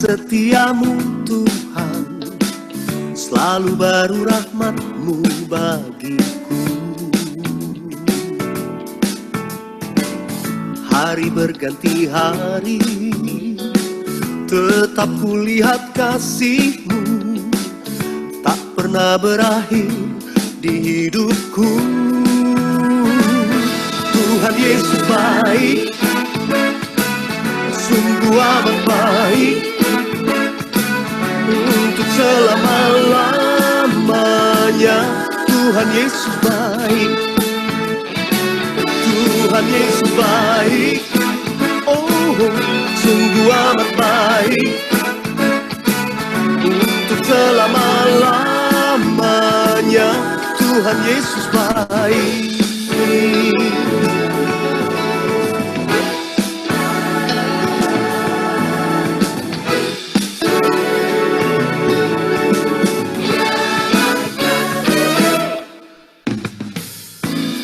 [SPEAKER 7] Setiamu Tuhan, selalu baru rahmat-Mu bagiku. Hari berganti hari, tetap kulihat kasih-Mu, tak pernah berakhir di hidupku. Tuhan Yesus baik, sungguh amat baik, untuk selama-lamanya. Tuhan Yesus baik, Tuhan Yesus baik, oh sungguh amat baik, untuk selama-lamanya. Tuhan Yesus baik.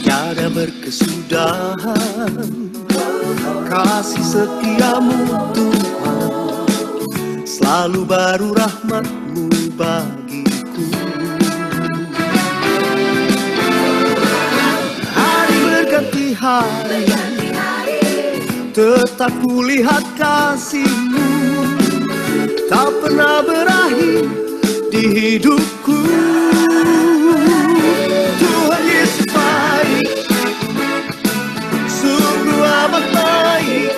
[SPEAKER 7] Tiada berkesudahan kasih setiamu Tuhan, selalu baru rahmat-Mu bagiku. Hari berganti hari, tetap kulihat kasih-Mu, tak pernah berakhir di hidupku. Tuhan Yesus baik, sungguh amat baik,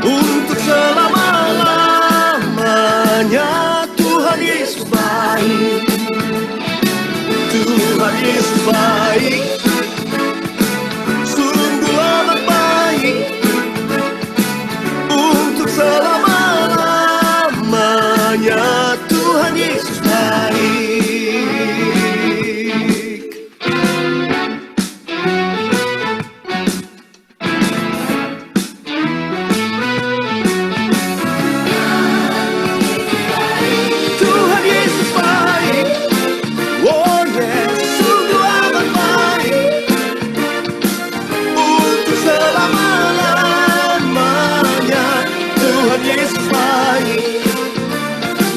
[SPEAKER 7] untuk selama-lamanya. Tuhan Yesus baik, Tuhan Yesus baik, sungguh amat baik, untuk selama-lamanya. Tuhan Yesus baik. Tuhan Yesus baik, oh yes, sungguh amat baik, untuk selama-lamanya. Tuhan Yesus baik,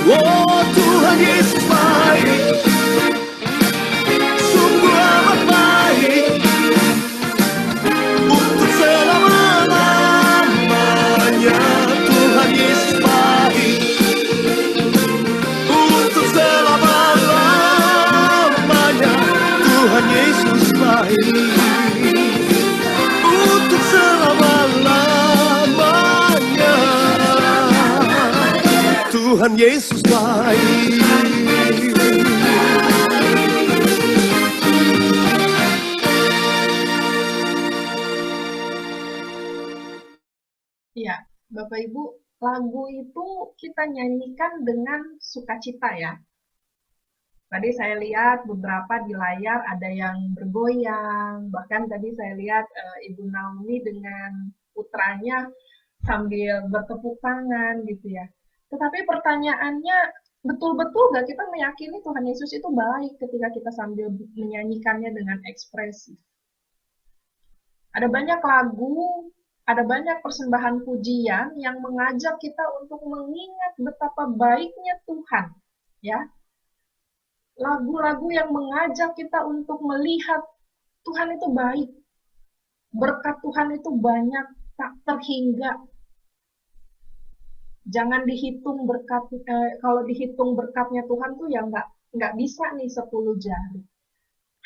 [SPEAKER 7] oh Tuhan Yesus baik, sungguh amat baik, untuk selama-lamanya. Tuhan Yesus baik, untuk selama-lamanya. Tuhan Yesus baik, untuk selama-lamanya. Tuhan Yesus baik.
[SPEAKER 4] Ya, Bapak Ibu, lagu itu kita nyanyikan dengan sukacita ya. Tadi saya lihat beberapa di layar ada yang bergoyang, bahkan tadi saya lihat Ibu Naomi dengan putranya sambil bertepuk tangan gitu ya. Tetapi pertanyaannya, betul-betul nggak kita meyakini Tuhan Yesus itu baik ketika kita sambil menyanyikannya dengan ekspresi? Ada banyak lagu, ada banyak persembahan pujian yang mengajak kita untuk mengingat betapa baiknya Tuhan, ya. Lagu-lagu yang mengajak kita untuk melihat Tuhan itu baik. Berkat Tuhan itu banyak, tak terhingga. Jangan dihitung berkat, kalau dihitung berkatnya Tuhan tuh ya nggak bisa nih 10 jari.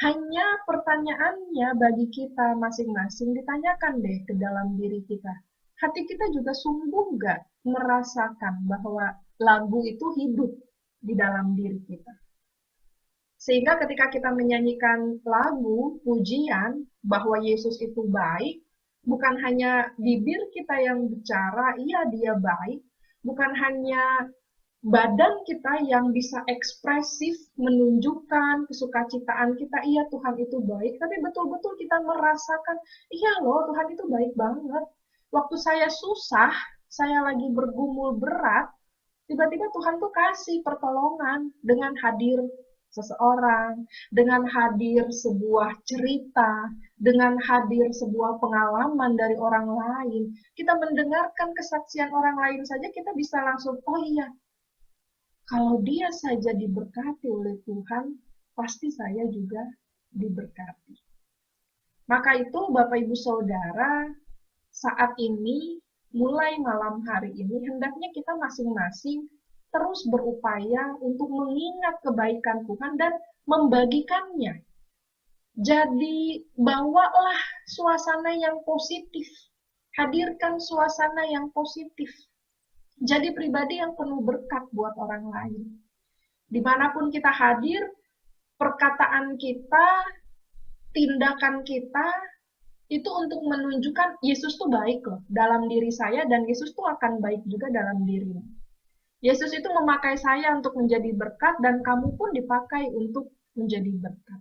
[SPEAKER 4] Hanya pertanyaannya bagi kita masing-masing ditanyakan deh ke dalam diri kita. Hati kita juga sungguh nggak merasakan bahwa lagu itu hidup di dalam diri kita. Sehingga ketika kita menyanyikan lagu, pujian, bahwa Yesus itu baik, bukan hanya bibir kita yang bicara, iya dia baik, bukan hanya badan kita yang bisa ekspresif menunjukkan kesukacitaan kita, iya Tuhan itu baik, tapi betul-betul kita merasakan, iya loh Tuhan itu baik banget. Waktu saya susah, saya lagi bergumul berat, tiba-tiba Tuhan tuh kasih pertolongan dengan hadir seseorang, dengan hadir sebuah cerita, dengan hadir sebuah pengalaman dari orang lain. Kita mendengarkan kesaksian orang lain saja, kita bisa langsung, oh iya, kalau dia saja diberkati oleh Tuhan, pasti saya juga diberkati. Maka itu Bapak Ibu Saudara, saat ini, mulai malam hari ini, hendaknya kita masing-masing terus berupaya untuk mengingat kebaikan Tuhan dan membagikannya. Jadi, bawalah suasana yang positif. Hadirkan suasana yang positif. Jadi pribadi yang penuh berkat buat orang lain. Dimanapun kita hadir, perkataan kita, tindakan kita, itu untuk menunjukkan Yesus tuh baik loh dalam diri saya, dan Yesus tuh akan baik juga dalam dirimu. Yesus itu memakai saya untuk menjadi berkat, dan kamu pun dipakai untuk menjadi berkat.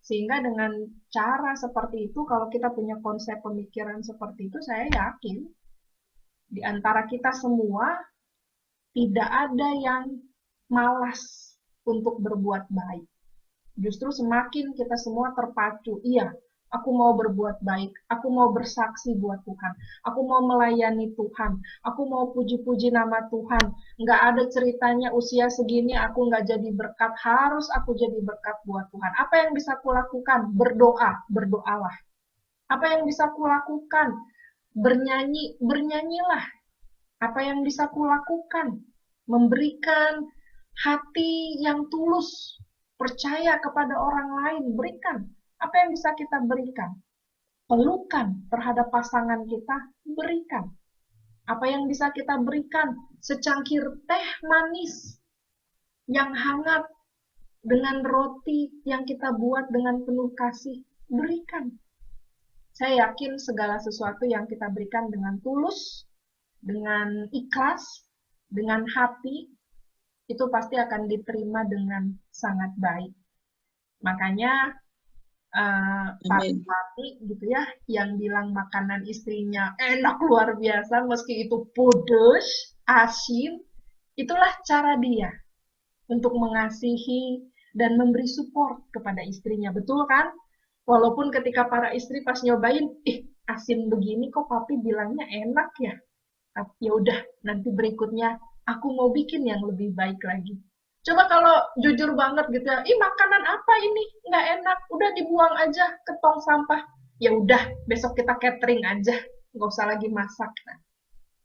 [SPEAKER 4] Sehingga dengan cara seperti itu, kalau kita punya konsep pemikiran seperti itu, saya yakin di antara kita semua tidak ada yang malas untuk berbuat baik. Justru semakin kita semua terpacu, iya, aku mau berbuat baik, aku mau bersaksi buat Tuhan, aku mau melayani Tuhan, aku mau puji-puji nama Tuhan. Nggak ada ceritanya usia segini aku nggak jadi berkat, harus aku jadi berkat buat Tuhan. Apa yang bisa aku lakukan? Berdoa, berdoalah. Apa yang bisa aku lakukan? Bernyanyi, bernyanyilah. Apa yang bisa aku lakukan? Memberikan hati yang tulus, percaya kepada orang lain, berikan. Apa yang bisa kita berikan? Pelukan terhadap pasangan kita, berikan. Apa yang bisa kita berikan? Secangkir teh manis yang hangat dengan roti yang kita buat dengan penuh kasih, berikan. Saya yakin segala sesuatu yang kita berikan dengan tulus, dengan ikhlas, dengan hati, itu pasti akan diterima dengan sangat baik. Makanya Pak Suami gitu ya, yang bilang makanan istrinya enak luar biasa, meski itu pedes, asin, itulah cara dia untuk mengasihi dan memberi support kepada istrinya, betul kan? Walaupun ketika para istri pas nyobain, asin begini kok papi bilangnya enak ya. Ya udah, nanti berikutnya aku mau bikin yang lebih baik lagi. Coba kalau jujur banget gitu ya, makanan apa ini? Nggak enak, udah dibuang aja ke tong sampah. Ya udah, besok kita catering aja, nggak usah lagi masak. Nah,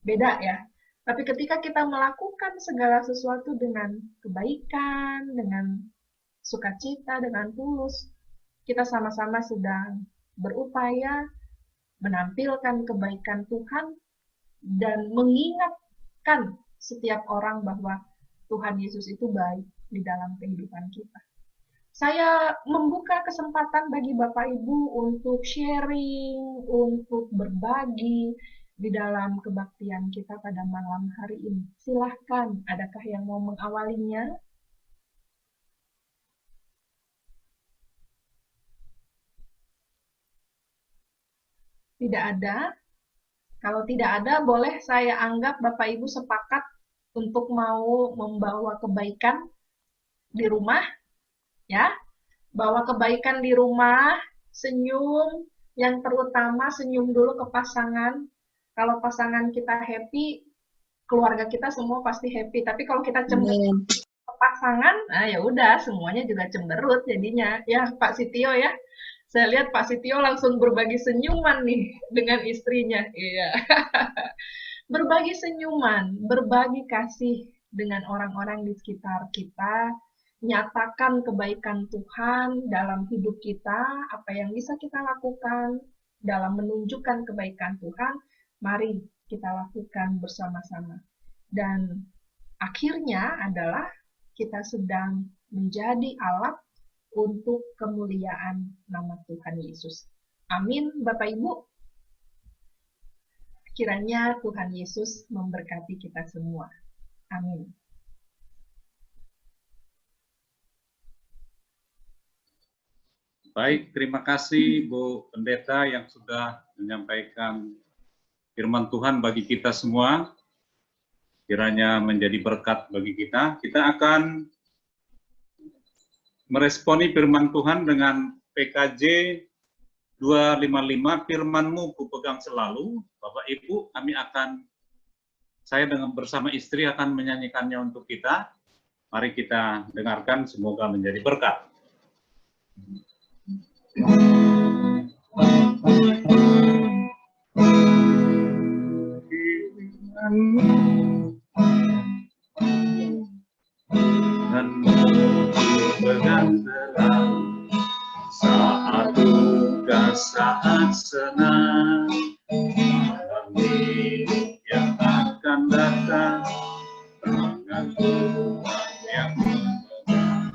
[SPEAKER 4] beda ya. Tapi ketika kita melakukan segala sesuatu dengan kebaikan, dengan sukacita, dengan tulus, kita sama-sama sedang berupaya menampilkan kebaikan Tuhan dan mengingatkan setiap orang bahwa Tuhan Yesus itu baik di dalam kehidupan kita. Saya membuka kesempatan bagi Bapak Ibu untuk sharing, untuk berbagi di dalam kebaktian kita pada malam hari ini. Silahkan, adakah yang mau mengawalinya? Tidak ada? Kalau tidak ada, boleh saya anggap Bapak Ibu sepakat untuk mau membawa kebaikan di rumah, ya. Bawa kebaikan di rumah, senyum, yang terutama senyum dulu ke pasangan. Kalau pasangan kita happy, keluarga kita semua pasti happy. Tapi kalau kita cemberut ke pasangan, nah ya udah, semuanya juga cemberut jadinya. Ya, Pak Sitio ya. Saya lihat Pak Sitio langsung berbagi senyuman nih dengan istrinya. Iya. Berbagi senyuman, berbagi kasih dengan orang-orang di sekitar kita, nyatakan kebaikan Tuhan dalam hidup kita, apa yang bisa kita lakukan dalam menunjukkan kebaikan Tuhan, mari kita lakukan bersama-sama. Dan akhirnya adalah kita sedang menjadi alat untuk kemuliaan nama Tuhan Yesus. Amin, Bapak Ibu. Kiranya Tuhan Yesus memberkati kita semua. Amin.
[SPEAKER 1] Baik, terima kasih Bu Pendeta yang sudah menyampaikan firman Tuhan bagi kita semua. Kiranya menjadi berkat bagi kita. Kita akan meresponi firman Tuhan dengan PKJ 255, firman-Mu ku pegang selalu. Bapak Ibu, saya dengan bersama istri akan menyanyikannya untuk kita. Mari kita dengarkan, semoga menjadi berkat. Dan pegang selalu saat duka, saat senang, malam hidup yang akan datang, tangan Tuhan yang memegang,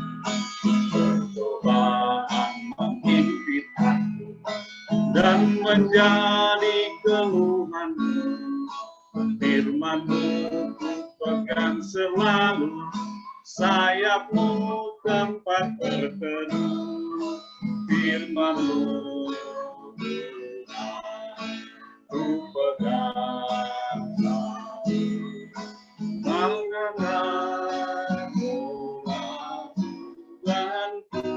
[SPEAKER 1] percobaan menghimpit aku dan menjadi keluhanmu, firman-Mu ku pegang selalu, sayap-Mu tempat berteduh, firman-Mu Tuhan ku pegang selalu, mengenal-Mu Tuhanku.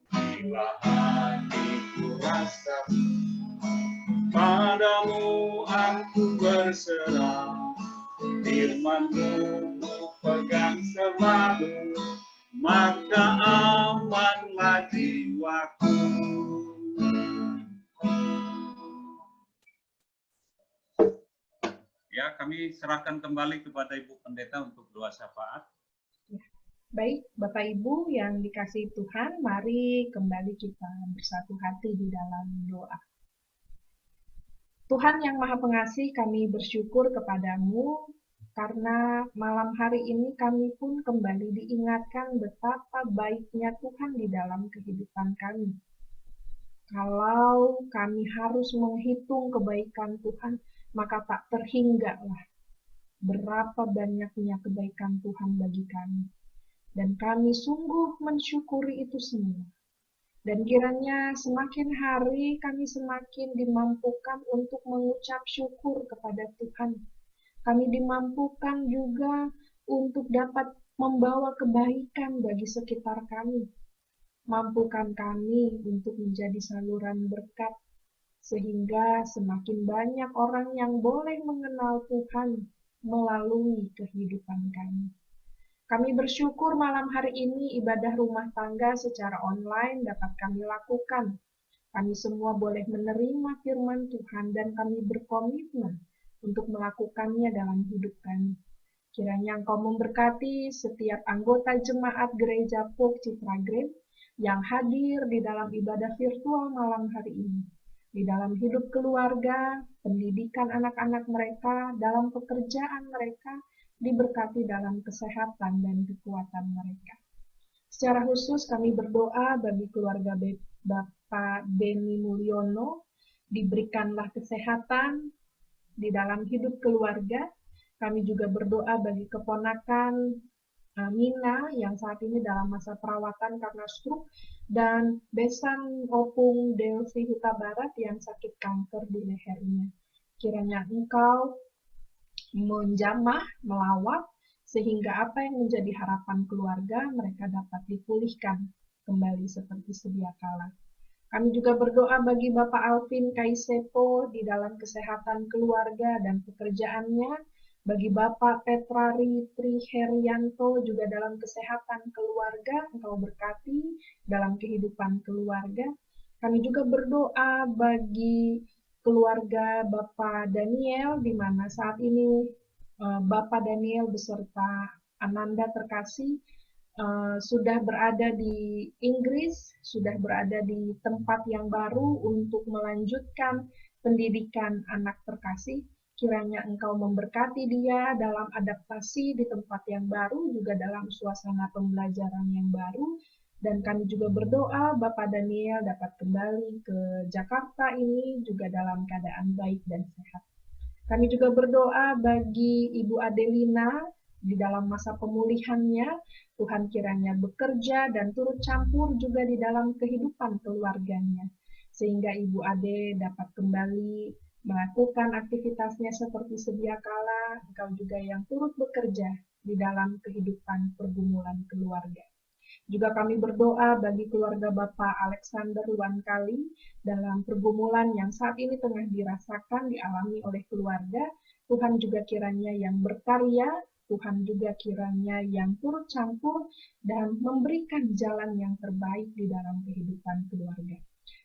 [SPEAKER 1] Bila hatiku rasa padamu aku berserah, firman-Mu pegang selalu, maka amanlah jiwaku. Ya, kami serahkan kembali kepada Ibu Pendeta untuk doa syafaat.
[SPEAKER 4] Baik, Bapak Ibu yang dikasihi Tuhan, mari kembali kita bersatu hati di dalam doa. Tuhan yang Maha Pengasih, kami bersyukur kepadamu karena malam hari ini kami pun kembali diingatkan betapa baiknya Tuhan di dalam kehidupan kami. Kalau kami harus menghitung kebaikan Tuhan, maka tak terhinggalah berapa banyaknya kebaikan Tuhan bagi kami. Dan kami sungguh mensyukuri itu semua. Dan kiranya semakin hari kami semakin dimampukan untuk mengucap syukur kepada Tuhan. Kami dimampukan juga untuk dapat membawa kebaikan bagi sekitar kami. Mampukan kami untuk menjadi saluran berkat, sehingga semakin banyak orang yang boleh mengenal Tuhan melalui kehidupan kami. Kami bersyukur malam hari ini ibadah rumah tangga secara online dapat kami lakukan. Kami semua boleh menerima firman Tuhan dan kami berkomitmen untuk melakukannya dalam hidup kami. Kiranya Engkau memberkati setiap anggota jemaat Gereja POK Citragreen yang hadir di dalam ibadah virtual malam hari ini. Di dalam hidup keluarga, pendidikan anak-anak mereka, dalam pekerjaan mereka, diberkati dalam kesehatan dan kekuatan mereka. Secara khusus kami berdoa bagi keluarga Bapak Beni Mulyono, diberikanlah kesehatan di dalam hidup keluarga. Kami juga berdoa bagi keponakan Mina yang saat ini dalam masa perawatan karena stroke, dan Besan Opung Delvi Huta Barat yang sakit kanker di lehernya. Kiranya Engkau menjamah, melawat, sehingga apa yang menjadi harapan keluarga mereka dapat dipulihkan kembali seperti sedia kala. Kami juga berdoa bagi Bapak Alvin Kaisepo di dalam kesehatan keluarga dan pekerjaannya, bagi Bapak Petra Ritri Herianto juga dalam kesehatan keluarga, Engkau berkati dalam kehidupan keluarga. Kami juga berdoa bagi keluarga Bapak Daniel, di mana saat ini Bapak Daniel beserta Ananda terkasih sudah berada di Inggris, sudah berada di tempat yang baru untuk melanjutkan pendidikan anak terkasih. Kiranya Engkau memberkati dia dalam adaptasi di tempat yang baru, juga dalam suasana pembelajaran yang baru, Dan kami juga berdoa Bapak Daniel dapat kembali ke Jakarta ini juga dalam keadaan baik dan sehat. Kami juga berdoa bagi Ibu Adelina di dalam masa pemulihannya, Tuhan kiranya bekerja dan turut campur juga di dalam kehidupan keluarganya, sehingga Ibu Ade dapat kembali melakukan aktivitasnya seperti sedia kala, Engkau juga yang turut bekerja di dalam kehidupan pergumulan keluarga. Juga kami berdoa bagi keluarga Bapak Alexander Wankali dalam pergumulan yang saat ini tengah dirasakan, dialami oleh keluarga. Tuhan juga kiranya yang berkarya, Tuhan juga kiranya yang turut campur dan memberikan jalan yang terbaik di dalam kehidupan keluarga.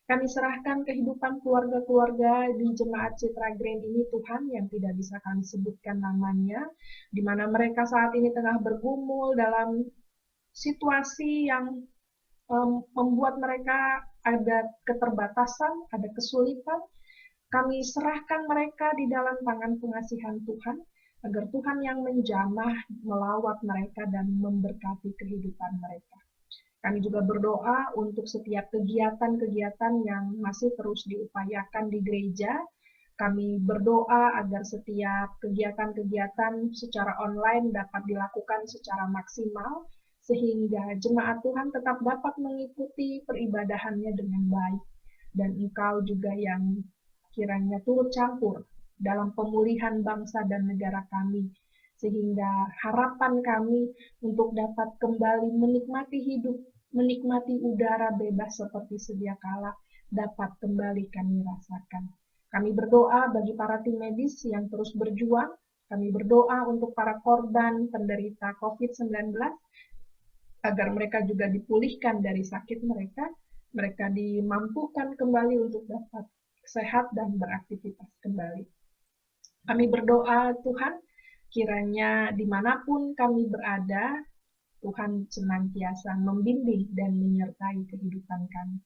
[SPEAKER 4] Kami serahkan kehidupan keluarga-keluarga di Jemaat Citra Grand ini, Tuhan, yang tidak bisa kami sebutkan namanya, di mana mereka saat ini tengah bergumul dalam situasi yang membuat mereka ada keterbatasan, ada kesulitan. Kami serahkan mereka di dalam tangan pengasihan Tuhan, agar Tuhan yang menjamah melawat mereka dan memberkati kehidupan mereka. Kami juga berdoa untuk setiap kegiatan-kegiatan yang masih terus diupayakan di gereja. Kami berdoa agar setiap kegiatan-kegiatan secara online dapat dilakukan secara maksimal, sehingga jemaat Tuhan tetap dapat mengikuti peribadahannya dengan baik. Dan Engkau juga yang kiranya turut campur dalam pemulihan bangsa dan negara kami, sehingga harapan kami untuk dapat kembali menikmati hidup, menikmati udara bebas seperti sedia kala, dapat kembali kami rasakan. Kami berdoa bagi para tim medis yang terus berjuang, kami berdoa untuk para korban penderita COVID-19, agar mereka juga dipulihkan dari sakit mereka dimampukan kembali untuk dapat sehat dan beraktivitas kembali. Kami berdoa Tuhan, kiranya dimanapun kami berada, Tuhan senantiasa membimbing dan menyertai kehidupan kami.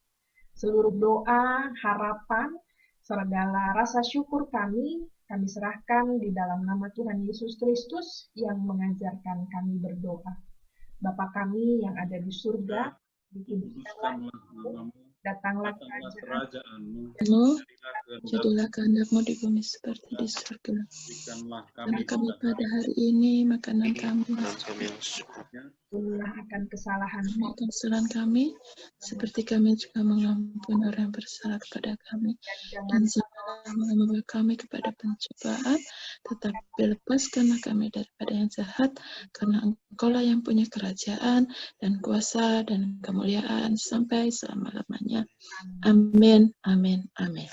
[SPEAKER 4] Seluruh doa, harapan, segala rasa syukur kami serahkan di dalam nama Tuhan Yesus Kristus yang mengajarkan kami berdoa. Bapa kami yang ada di surga,
[SPEAKER 1] Dikuduskanlah namamu,
[SPEAKER 4] datanglah
[SPEAKER 1] kerajaanmu,
[SPEAKER 8] jadilah kehendak-Mu di bumi seperti di surga.
[SPEAKER 1] berikanlah
[SPEAKER 8] Karena kami
[SPEAKER 1] kami
[SPEAKER 8] pada hari ini makanan kami,
[SPEAKER 4] ampunilah akan kesalahan
[SPEAKER 8] maafkan kesalahan kami, seperti kami juga mengampuni orang yang bersalah kepada kami. Dan janganlah membawa kami kepada pencobaan, tetapi lepaskanlah kami daripada yang jahat, karena Engkau-Lah yang punya kerajaan dan kuasa dan kemuliaan sampai selama-lamanya. Amin, amin, amin.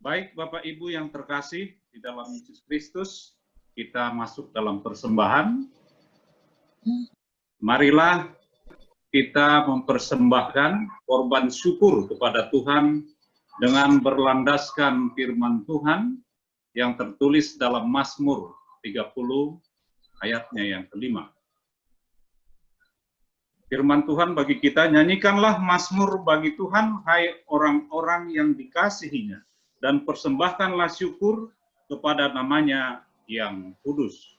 [SPEAKER 1] Baik Bapak Ibu yang terkasih di dalam Yesus Kristus, kita masuk dalam persembahan. Marilah kita mempersembahkan korban syukur kepada Tuhan dengan berlandaskan firman Tuhan yang tertulis dalam Mazmur 30 ayatnya yang kelima. Firman Tuhan bagi kita, nyanyikanlah mazmur bagi Tuhan, hai orang-orang yang dikasihinya, dan persembahkanlah syukur kepada namanya yang kudus.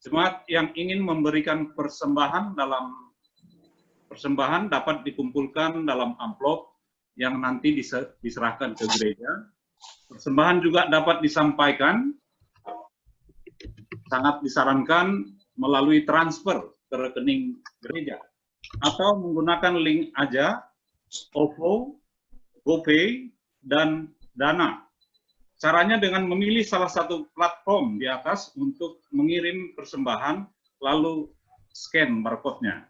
[SPEAKER 1] Jemaat yang ingin memberikan persembahan dapat dikumpulkan dalam amplop yang nanti diserahkan ke gereja. Persembahan juga dapat disampaikan, sangat disarankan melalui transfer ke rekening gereja, atau menggunakan link aja, OVO, GoPay, dan Dana. Caranya dengan memilih salah satu platform di atas untuk mengirim persembahan, lalu scan barcode-nya.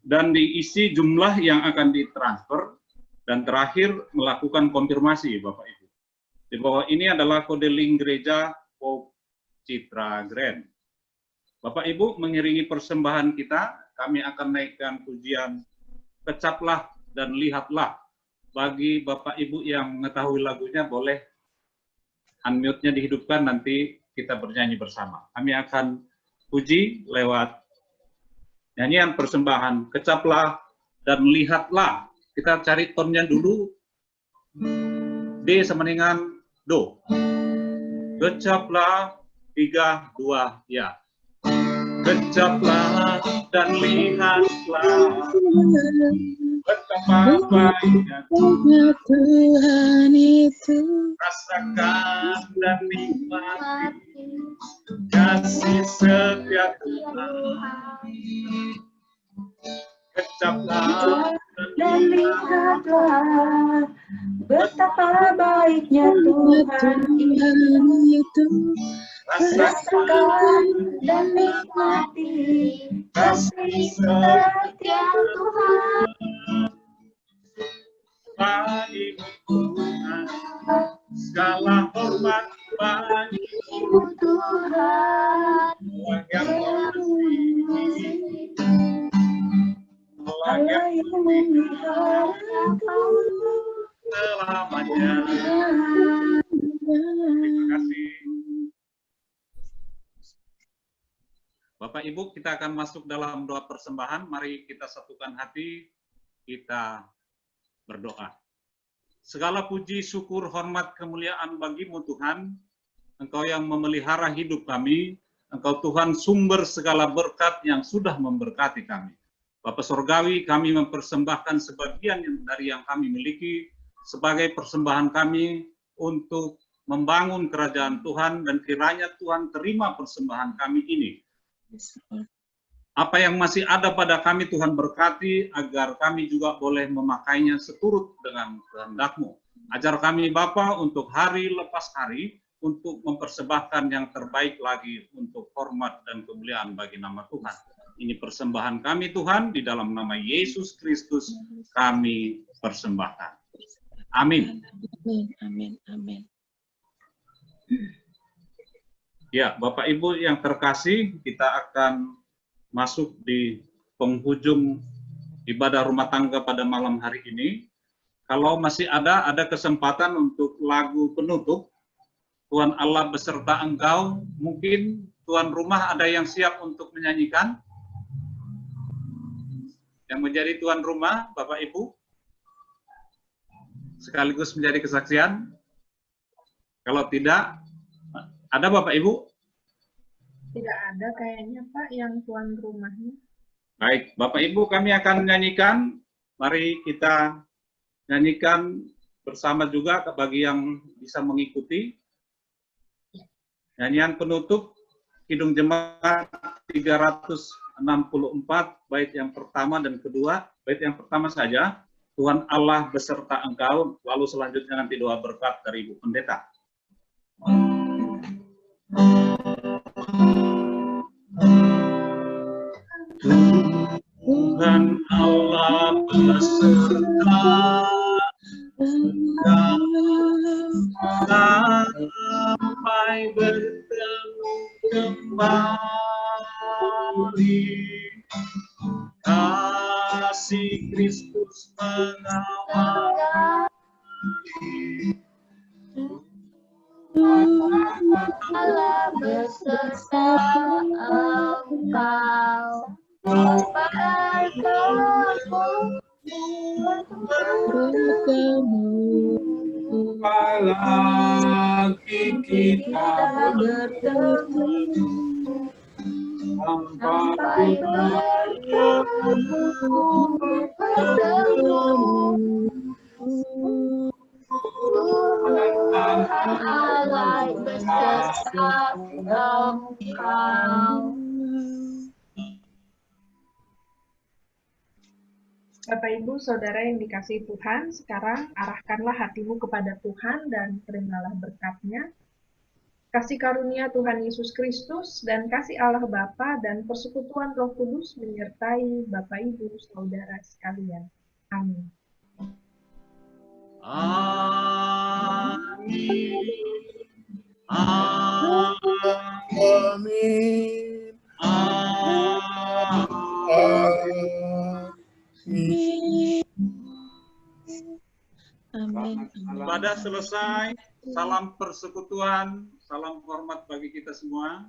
[SPEAKER 1] Dan diisi jumlah yang akan ditransfer, dan terakhir melakukan konfirmasi, Bapak Ibu. Di bawah ini adalah kode link gereja Pope Citra Grand. Bapak Ibu mengiringi persembahan kita, kami akan naikkan pujian Kecaplah dan Lihatlah. Bagi Bapak Ibu yang mengetahui lagunya, boleh unmute-nya dihidupkan, nanti kita bernyanyi bersama. Kami akan puji lewat nyanyian persembahan Kecaplah dan Lihatlah. Kita cari tone-nya dulu, D sama dengan Do. Kecaplah, 3, 2, ya. Kecaplah dan lihatlah betapa baiknya
[SPEAKER 8] Tuhan itu.
[SPEAKER 1] rasakan dan nikmati kasih setia Tuhan. Kecaplah
[SPEAKER 9] Dan lihatlah betapa baiknya Tuhan itu. Rasakan dan nikmati kasih setia Tuhan.
[SPEAKER 1] Bagimu Tuhan, segala hormat bagimu
[SPEAKER 9] Tuhan.
[SPEAKER 1] Tuhan yang mengasihi,
[SPEAKER 9] Allah yang memelihara
[SPEAKER 1] selamanya. Terima kasih. Bapak Ibu, kita akan masuk dalam doa persembahan. Mari kita satukan hati, kita berdoa. Segala puji, syukur, hormat, kemuliaan bagimu Tuhan. Engkau yang memelihara hidup kami. Engkau Tuhan sumber segala berkat yang sudah memberkati kami. Bapa Sorgawi, kami mempersembahkan sebagian dari yang kami miliki sebagai persembahan kami untuk membangun kerajaan Tuhan, dan kiranya Tuhan terima persembahan kami ini. Apa yang masih ada pada kami Tuhan berkati, agar kami juga boleh memakainya seturut dengan kehendak-Mu. Ajar kami Bapa untuk hari lepas hari, untuk mempersembahkan yang terbaik lagi untuk hormat dan kemuliaan bagi nama Tuhan. Ini persembahan kami Tuhan, di dalam nama Yesus Kristus kami persembahkan. Amin.
[SPEAKER 8] Amin, amin, amin.
[SPEAKER 1] Ya, Bapak Ibu yang terkasih, kita akan masuk di penghujung ibadah rumah tangga pada malam hari ini. Kalau masih ada kesempatan untuk lagu penutup, Tuhan Allah beserta engkau, mungkin tuan rumah ada yang siap untuk menyanyikan? Yang menjadi tuan rumah, Bapak Ibu, sekaligus menjadi kesaksian. Kalau tidak, ada Bapak Ibu?
[SPEAKER 4] Tidak ada kayaknya Pak yang tuan rumahnya.
[SPEAKER 1] Baik, Bapak Ibu, kami akan menyanyikan. Mari kita nyanyikan bersama juga bagi yang bisa mengikuti. Nyanyian penutup Kidung Jemaat 364, bait yang pertama dan kedua. Bait yang pertama saja, Tuhan Allah beserta engkau, lalu selanjutnya nanti doa berkat dari Ibu Pendeta. Tuhan Allah beserta engkau sampai bertemu kembali. Kasih Kristus mengawali.
[SPEAKER 9] Allah beserta engkau
[SPEAKER 2] Apalagi kita
[SPEAKER 9] bertemu
[SPEAKER 2] sampai
[SPEAKER 9] Tuhan Allah beserta engkau.
[SPEAKER 4] Bapak Ibu Saudara yang dikasihi Tuhan, sekarang arahkanlah hatimu kepada Tuhan dan terimalah berkat-Nya. Kasih karunia Tuhan Yesus Kristus dan kasih Allah Bapa dan persekutuan Roh Kudus menyertai Bapak Ibu Saudara sekalian. Amin.
[SPEAKER 1] Amin.
[SPEAKER 5] Amin.
[SPEAKER 8] Amin.
[SPEAKER 1] Ibadah selesai. Salam persekutuan, salam hormat bagi kita semua.